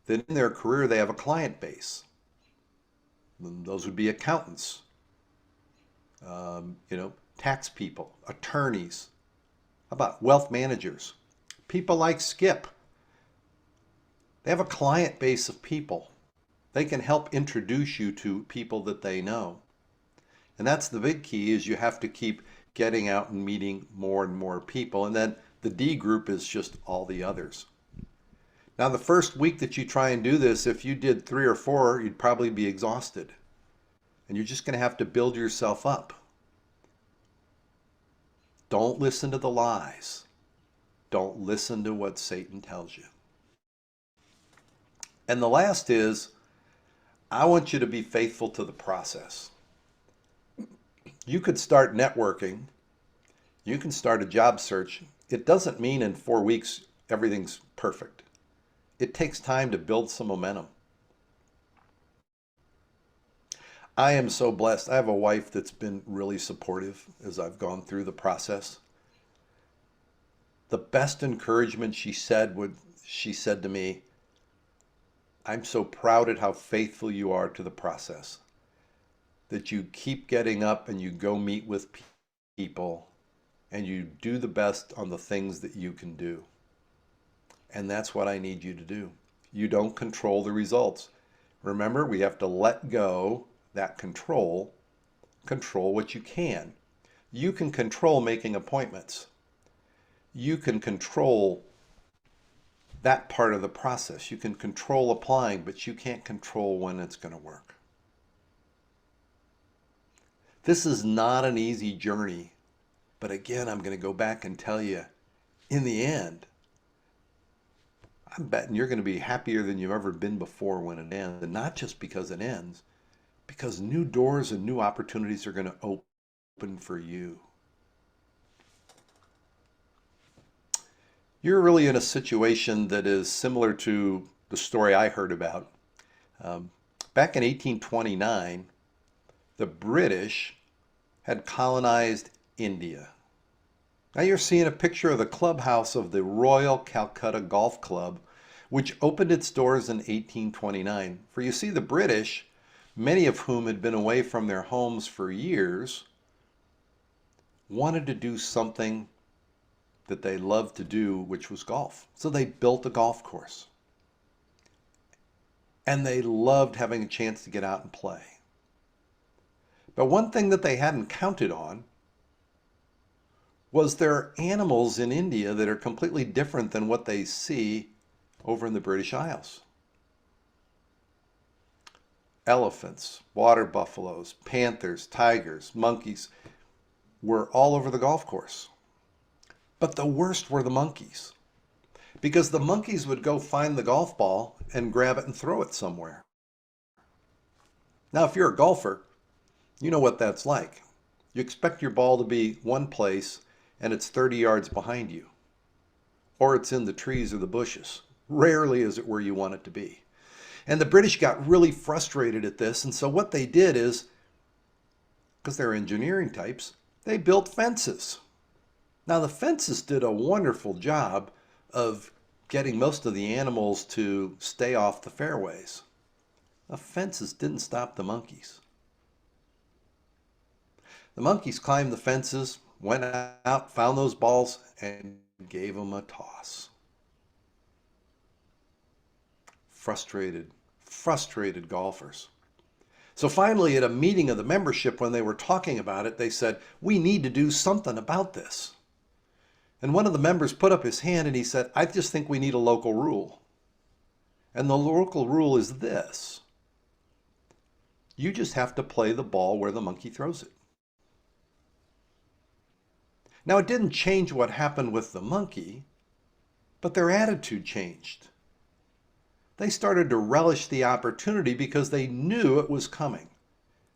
that in their career they have a client base. Those would be accountants, tax people, attorneys. How about wealth managers? People like Skip. They have a client base of people. They can help introduce you to people that they know. And that's the big key, is you have to keep getting out and meeting more and more people. And then the D group is just all the others. Now, the first week that you try and do this, if you did 3 or 4, you'd probably be exhausted. And you're just going to have to build yourself up. Don't listen to the lies. Don't listen to what Satan tells you. And the last is, I want you to be faithful to the process. You could start networking. You can start a job search. It doesn't mean in 4 weeks everything's perfect. It takes time to build some momentum. I am so blessed. I have a wife that's been really supportive as I've gone through the process. The best encouragement she said to me, I'm so proud at how faithful you are to the process, that you keep getting up and you go meet with people and you do the best on the things that you can do. And that's what I need you to do. You don't control the results. Remember, we have to let go that control what you can. You can control making appointments. You can control that part of the process. You can control applying, but you can't control when it's going to work. This is not an easy journey, but again, I'm going to go back and tell you, in the end, I'm betting you're going to be happier than you've ever been before when it ends. And not just because it ends, because new doors and new opportunities are going to open for you. You're really in a situation that is similar to the story I heard about. Back in 1829, the British had colonized India. Now you're seeing a picture of the clubhouse of the Royal Calcutta Golf Club, which opened its doors in 1829. For you see, the British, many of whom had been away from their homes for years, wanted to do something that they loved to do, which was golf. So they built a golf course. And they loved having a chance to get out and play. But one thing that they hadn't counted on was there are animals in India that are completely different than what they see over in the British Isles. Elephants, water buffaloes, panthers, tigers, monkeys were all over the golf course. But the worst were the monkeys, because the monkeys would go find the golf ball and grab it and throw it somewhere. Now, if you're a golfer, you know what that's like. You expect your ball to be one place and it's 30 yards behind you, or it's in the trees or the bushes. Rarely is it where you want it to be. And the British got really frustrated at this, and so what they did is, because they're engineering types, they built fences. Now the fences did a wonderful job of getting most of the animals to stay off the fairways. The fences didn't stop the monkeys. The monkeys climbed the fences, went out, found those balls, and gave them a toss. Frustrated golfers. So finally, at a meeting of the membership, when they were talking about it, they said, we need to do something about this. And one of the members put up his hand and he said, I just think we need a local rule. And the local rule is this: you just have to play the ball where the monkey throws it. Now, it didn't change what happened with the monkey, but their attitude changed. They started to relish the opportunity because they knew it was coming.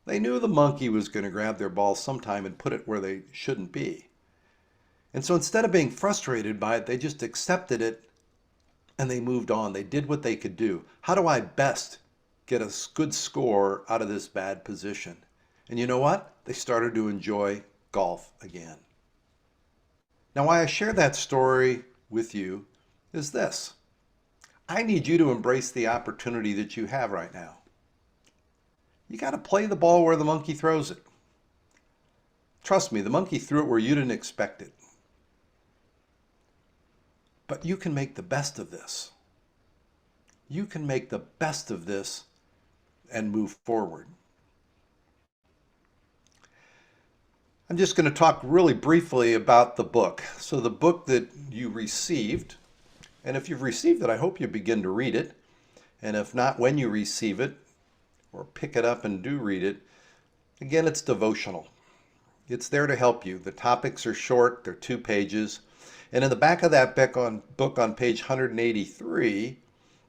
They knew the monkey was going to grab their ball sometime and put it where they shouldn't be. And so instead of being frustrated by it, they just accepted it and they moved on. They did what they could do. How do I best get a good score out of this bad position? And you know what? They started to enjoy golf again. Now, why I share that story with you is this. I need you to embrace the opportunity that you have right now. You got to play the ball where the monkey throws it. Trust me, the monkey threw it where you didn't expect it. But you can make the best of this. You can make the best of this and move forward. I'm just going to talk really briefly about the book. So the book that you received, and if you've received it, I hope you begin to read it. And if not, when you receive it, or pick it up and do read it, again, it's devotional. It's there to help you. The topics are short, they're 2 pages. And in the back of that book on page 183,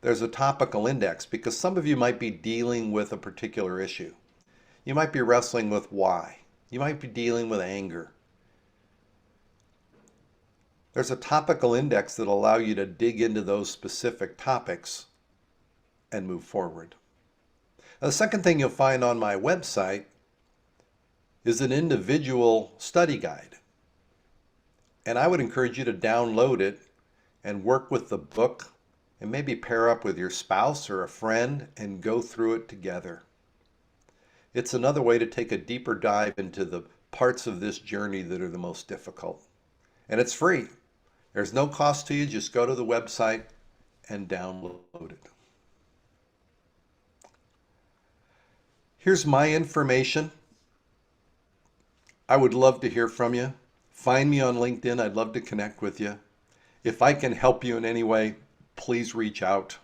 there's a topical index because some of you might be dealing with a particular issue. You might be wrestling with why. You might be dealing with anger. There's a topical index that'll allow you to dig into those specific topics and move forward. Now, the second thing you'll find on my website is an individual study guide. And I would encourage you to download it and work with the book and maybe pair up with your spouse or a friend and go through it together. It's another way to take a deeper dive into the parts of this journey that are the most difficult. And it's free. There's no cost to you. Just go to the website and download it. Here's my information. I would love to hear from you. Find me on LinkedIn. I'd love to connect with you. If I can help you in any way, please reach out.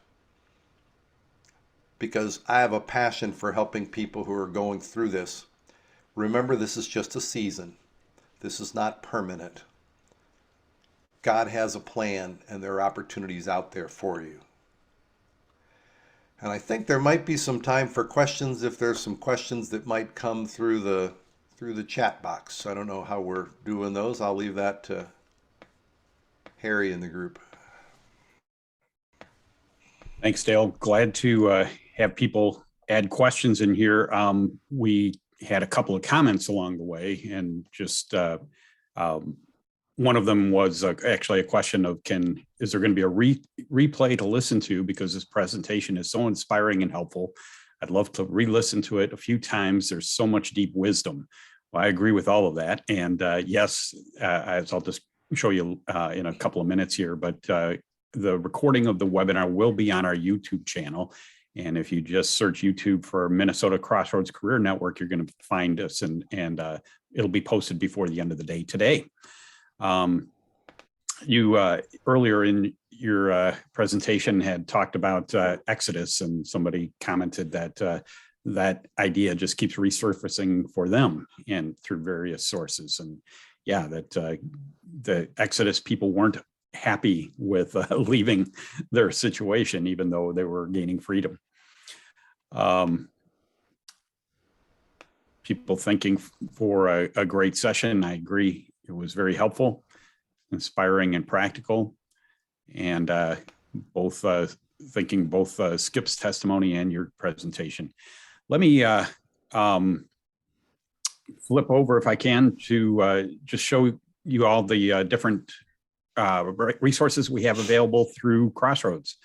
Because I have a passion for helping people who are going through this. Remember, this is just a season. This is not permanent. God has a plan and there are opportunities out there for you. And I think there might be some time for questions if there's some questions that might come through the chat box. I don't know how we're doing those. I'll leave that to Harry in the group. Thanks, Dale. Glad to have people add questions in here. We had a couple of comments along the way, and just one of them was actually a question of is there going to be a replay to listen to, because this presentation is so inspiring and helpful. I'd love to re-listen to it a few times. There's so much deep wisdom. Well, I agree with all of that. And yes, as I'll just show you in a couple of minutes here, but the recording of the webinar will be on our YouTube channel. And if you just search YouTube for Minnesota Crossroads Career Network, you're going to find us, and it'll be posted before the end of the day today. You earlier in your presentation had talked about Exodus, and somebody commented that that idea just keeps resurfacing for them and through various sources. And yeah, that the Exodus people weren't happy with leaving their situation, even though they were gaining freedom. People thanking for a great session. I agree. It was very helpful, inspiring, and practical. And both thinking both Skip's testimony and your presentation. Let me flip over, if I can, to just show you all the different resources we have available through Crossroads.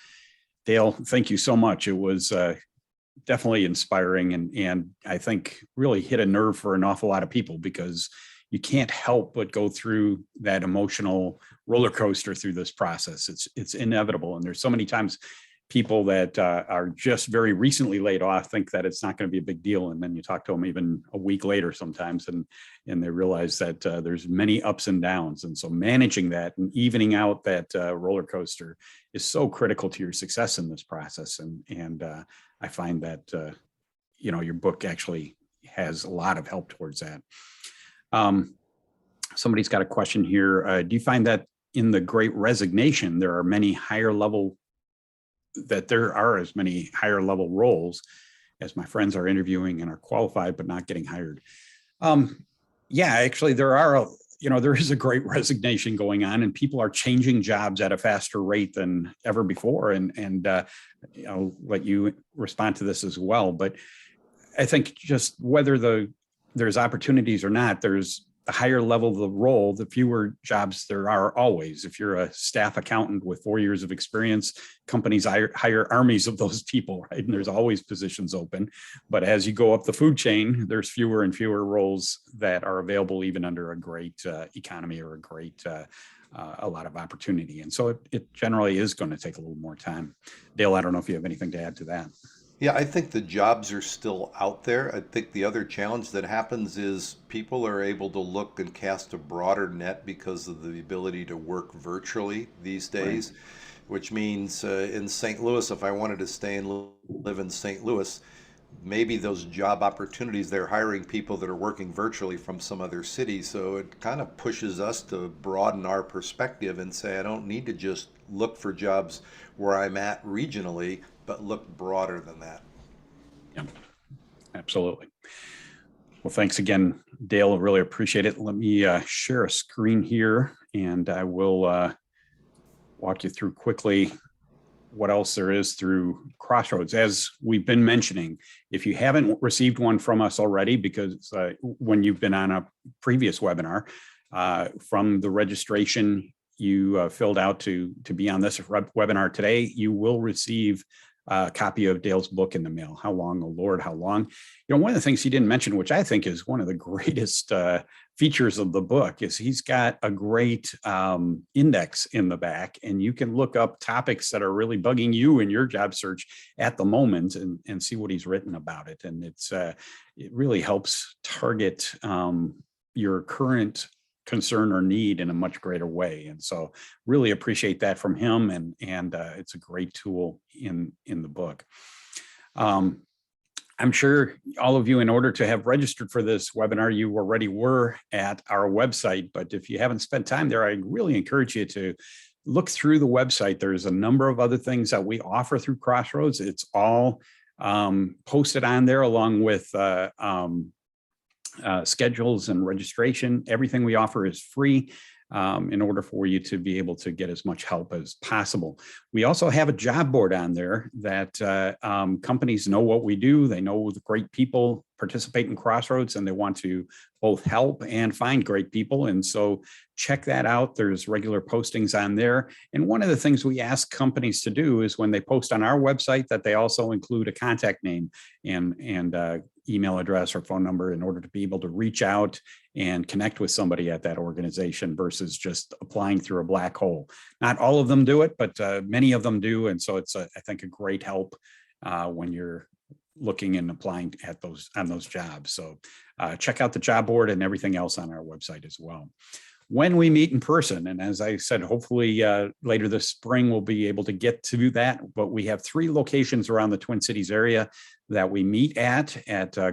Dale, thank you so much. It was definitely inspiring, and I think really hit a nerve for an awful lot of people, because you can't help but go through that emotional roller coaster through this process. It's inevitable. And there's so many times people that are just very recently laid off think that it's not going to be a big deal. And then you talk to them even a week later sometimes, and they realize that there's many ups and downs. And so managing that and evening out that roller coaster is so critical to your success in this process. And I find that, your book actually has a lot of help towards that. Somebody's got a question here. Do you find that in the Great Resignation, there are many higher level that there are as many higher level roles as my friends are interviewing and are qualified but not getting hired. Yeah, actually, there is a great resignation going on, and people are changing jobs at a faster rate than ever before. And I'll let you respond to this as well. But I think just whether there's opportunities or not, there's the higher level of the role, the fewer jobs there are always. If you're a staff accountant with 4 years of experience, companies hire armies of those people, right? And there's always positions open. But as you go up the food chain, there's fewer and fewer roles that are available even under a great economy or a lot of opportunity. And so it generally is going to take a little more time. Dale, I don't know if you have anything to add to that. Yeah, I think the jobs are still out there. I think the other challenge that happens is people are able to look and cast a broader net because of the ability to work virtually these days, right. Which means in St. Louis, if I wanted to stay and live in St. Louis, maybe those job opportunities, they're hiring people that are working virtually from some other city. So it kind of pushes us to broaden our perspective and say, I don't need to just look for jobs where I'm at regionally, but look broader than that. Yeah, absolutely. Well, thanks again, Dale. Really appreciate it. Let me share a screen here, and I will walk you through quickly what else there is through Crossroads. As we've been mentioning, if you haven't received one from us already, because when you've been on a previous webinar, from the registration you filled out to be on this webinar today, you will receive a copy of Dale's book in the mail. How Long, Oh Lord, How Long? One of the things he didn't mention, which I think is one of the greatest features of the book, is he's got a great index in the back, and you can look up topics that are really bugging you in your job search at the moment and see what he's written about it. And it really helps target your current concern or need in a much greater way. And so really appreciate that from him. And it's a great tool in the book. I'm sure all of you, in order to have registered for this webinar, you already were at our website. But if you haven't spent time there, I really encourage you to look through the website. There's a number of other things that we offer through Crossroads. It's all posted on there, along with schedules and registration. Everything we offer is free in order for you to be able to get as much help as possible. We also have a job board on there that companies know what we do. They know the great people participate in Crossroads, and they want to both help and find great people. And so check that out. There's regular postings on there. And one of the things we ask companies to do is when they post on our website that they also include a contact name and email address or phone number in order to be able to reach out and connect with somebody at that organization versus just applying through a black hole. Not all of them do it, but many of them do. And so it's, I think, a great help when you're looking and applying on those jobs. So check out the job board and everything else on our website as well. When we meet in person, and as I said, hopefully later this spring, we'll be able to get to that. But we have 3 locations around the Twin Cities area that we meet at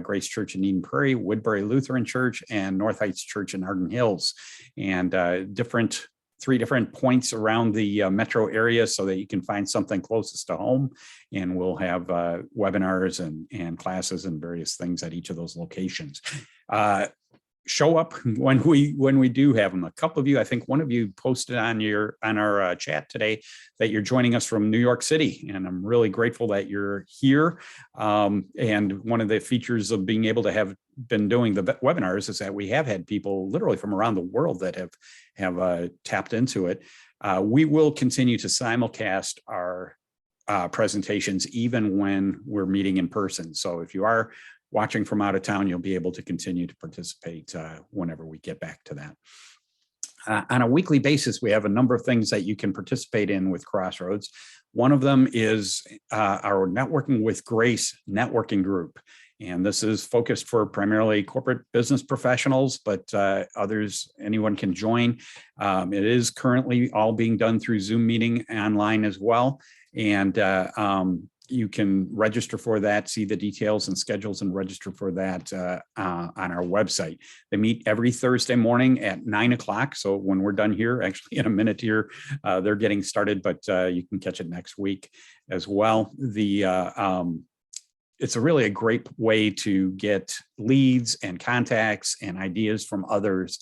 Grace Church in Eden Prairie, Woodbury Lutheran Church, and North Heights Church in Arden Hills. And 3 different points around the metro area so that you can find something closest to home. And we'll have webinars and classes and various things at each of those locations. Show up when we do have them. A couple of you, I think one of you posted on our chat today that you're joining us from New York City, and I'm really grateful that you're here. And one of the features of being able to have been doing the webinars is that we have had people literally from around the world that have tapped into it. We will continue to simulcast our presentations even when we're meeting in person. So if you are watching from out of town, you'll be able to continue to participate whenever we get back to that. On a weekly basis, we have a number of things that you can participate in with Crossroads. One of them is our Networking with Grace networking group. And this is focused for primarily corporate business professionals, but anyone can join. It is currently all being done through Zoom meeting online as well. And you can register for that, see the details and schedules and register for that on our website. They meet every Thursday morning at 9 o'clock. So when we're done here, actually in a minute here, they're getting started, but you can catch it next week as well. It's really a great way to get leads and contacts and ideas from others,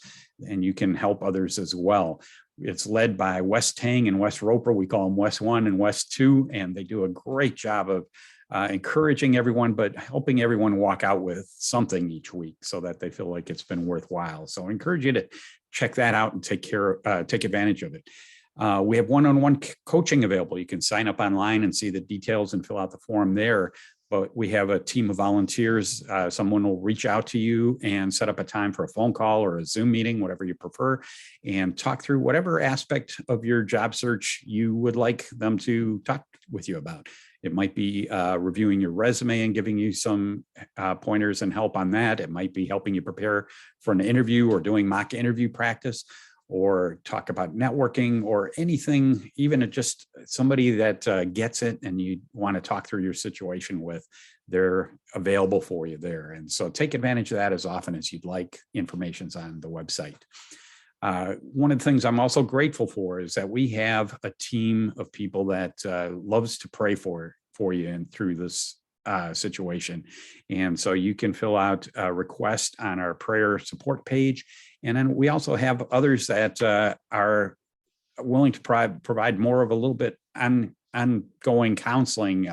and you can help others as well. It's led by Wes Tang and Wes Roper. We call them Wes 1 and Wes 2, and they do a great job of encouraging everyone, but helping everyone walk out with something each week so that they feel like it's been worthwhile. So I encourage you to check that out and take advantage of it. We have one-on-one coaching available. You can sign up online and see the details and fill out the form there. But we have a team of volunteers. Someone will reach out to you and set up a time for a phone call or a Zoom meeting, whatever you prefer, and talk through whatever aspect of your job search you would like them to talk with you about. It might be reviewing your resume and giving you some pointers and help on that. It might be helping you prepare for an interview or doing mock interview practice, or talk about networking or anything, even just somebody that gets it and you want to talk through your situation with. They're available for you there. And so take advantage of that as often as you'd like. Information's on the website. One of the things I'm also grateful for is that we have a team of people that loves to pray for you and through this situation. And so you can fill out a request on our prayer support page. And then we also have others that are willing to provide more of a little bit ongoing counseling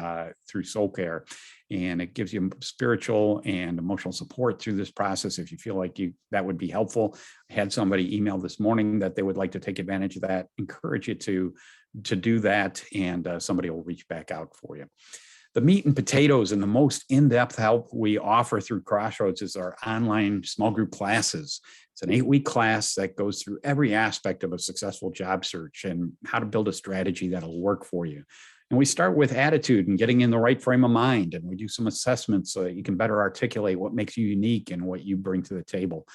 through soul care. And it gives you spiritual and emotional support through this process. If you feel like that would be helpful. I had somebody email this morning that they would like to take advantage of that. Encourage you to do that, and somebody will reach back out for you. The meat and potatoes and the most in-depth help we offer through Crossroads is our online small group classes. It's an 8-week class that goes through every aspect of a successful job search and how to build a strategy that'll work for you. And we start with attitude and getting in the right frame of mind. And we do some assessments so that you can better articulate what makes you unique and what you bring to the table.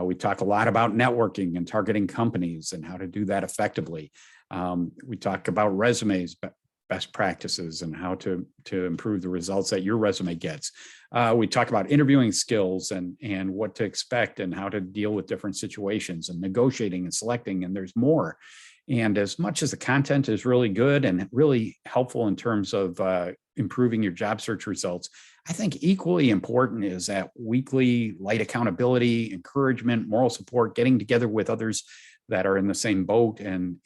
We talk a lot about networking and targeting companies and how to do that effectively. We talk about resumes, best practices, and how to improve the results that your resume gets. We talk about interviewing skills and what to expect and how to deal with different situations and negotiating and selecting, and there's more. And as much as the content is really good and really helpful in terms of improving your job search results, I think equally important is that weekly light accountability, encouragement, moral support, getting together with others that are in the same boat and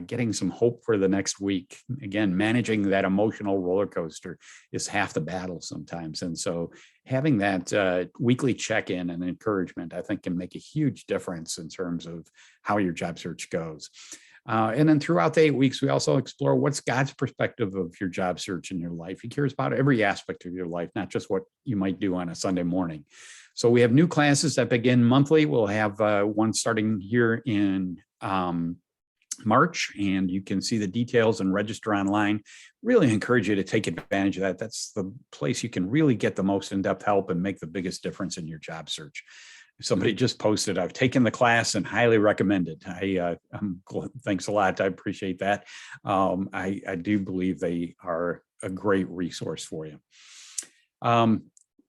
getting some hope for the next week. Again, managing that emotional roller coaster is half the battle sometimes. And so having that weekly check-in and encouragement, I think, can make a huge difference in terms of how your job search goes. And then throughout the 8 weeks, we also explore what's God's perspective of your job search in your life. He cares about every aspect of your life, not just what you might do on a Sunday morning. So we have new classes that begin monthly. We'll have one starting here in March, and you can see the details and register online. Really encourage you to take advantage of that. That's the place you can really get the most in-depth help and make the biggest difference in your job search. Somebody just posted, I've taken the class and highly recommend it. Thanks a lot. I appreciate that. I do believe they are a great resource for you.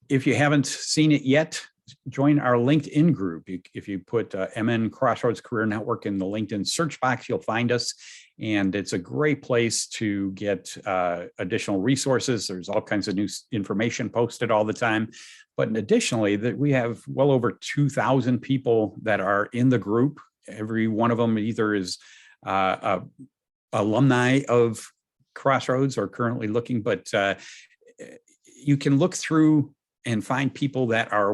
If you haven't seen it yet, join our LinkedIn group. If you put MN Crossroads Career Network in the LinkedIn search box, you'll find us. And it's a great place to get additional resources. There's all kinds of new information posted all the time. But additionally, that we have well over 2,000 people that are in the group. Every one of them either is alumni of Crossroads or currently looking, but you can look through and find people that are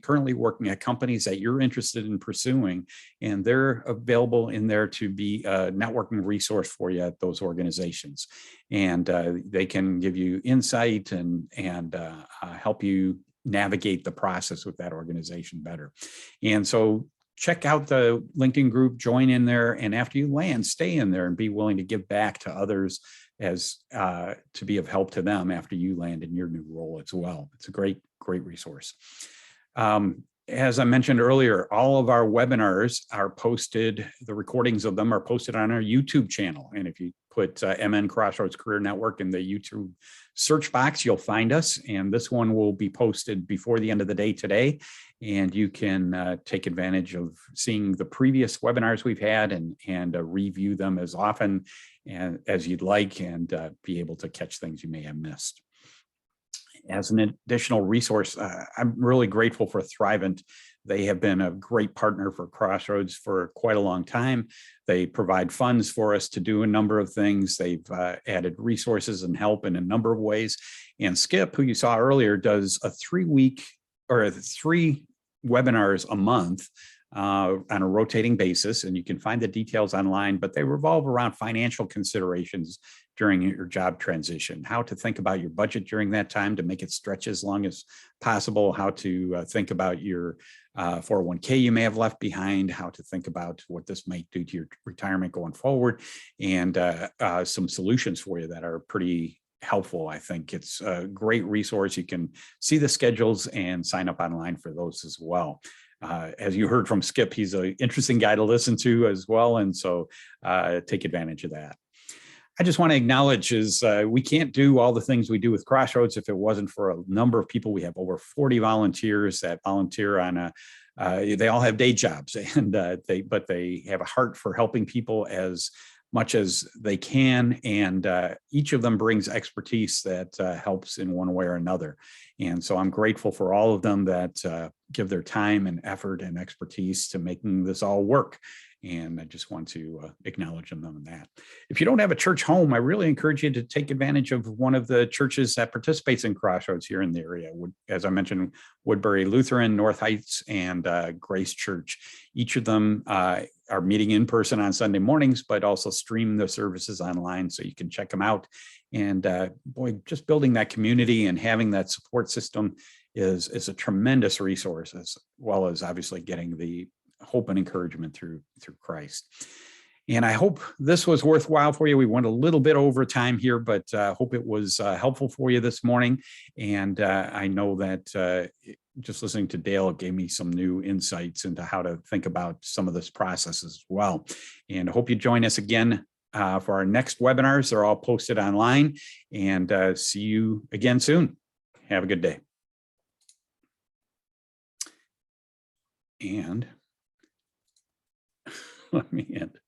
currently working at companies that you're interested in pursuing, and they're available in there to be a networking resource for you at those organizations. And they can give you insight and help you navigate the process with that organization better. And so check out the LinkedIn group, join in there, and after you land, stay in there and be willing to give back to others as to be of help to them after you land in your new role as well. It's a great resource. As I mentioned earlier, all of our webinars are posted, the recordings of them are posted on our YouTube channel. And if you put MN Crossroads Career Network in the YouTube search box, you'll find us. And this one will be posted before the end of the day today. And you can take advantage of seeing the previous webinars we've had and review them as often as you'd like, and be able to catch things you may have missed. As an additional resource, I'm really grateful for �12𝙀. They have been a great partner for Crossroads for quite a long time. They provide funds for us to do a number of things. They've added resources and help in a number of ways. And Skip, who you saw earlier, does a 3 webinars a month on a rotating basis, and you can find the details online, but they revolve around financial considerations during your job transition, how to think about your budget during that time to make it stretch as long as possible, how to think about your 401k you may have left behind, how to think about what this might do to your retirement going forward, and some solutions for you that are pretty helpful. I think it's a great resource. You can see the schedules and sign up online for those as well. As you heard from Skip, he's an interesting guy to listen to as well. And so take advantage of that. I just want to acknowledge we can't do all the things we do with Crossroads if it wasn't for a number of people. We have over 40 volunteers that volunteer on they all have day jobs, and but they have a heart for helping people as much as they can, and each of them brings expertise that helps in one way or another. And so I'm grateful for all of them that give their time and effort and expertise to making this all work. And I just want to acknowledge them in that. If you don't have a church home, I really encourage you to take advantage of one of the churches that participates in Crossroads here in the area. As I mentioned, Woodbury Lutheran, North Heights, and Grace Church. Each of them are meeting in person on Sunday mornings, but also stream the services online so you can check them out. And boy, just building that community and having that support system is a tremendous resource, as well as obviously getting the hope and encouragement through Christ. And I hope this was worthwhile for you. We went a little bit over time here, but hope it was helpful for you this morning. And I know that just listening to Dale gave me some new insights into how to think about some of this process as well. And I hope you join us again for our next webinars. They're all posted online, and see you again soon. Have a good day. And let me end.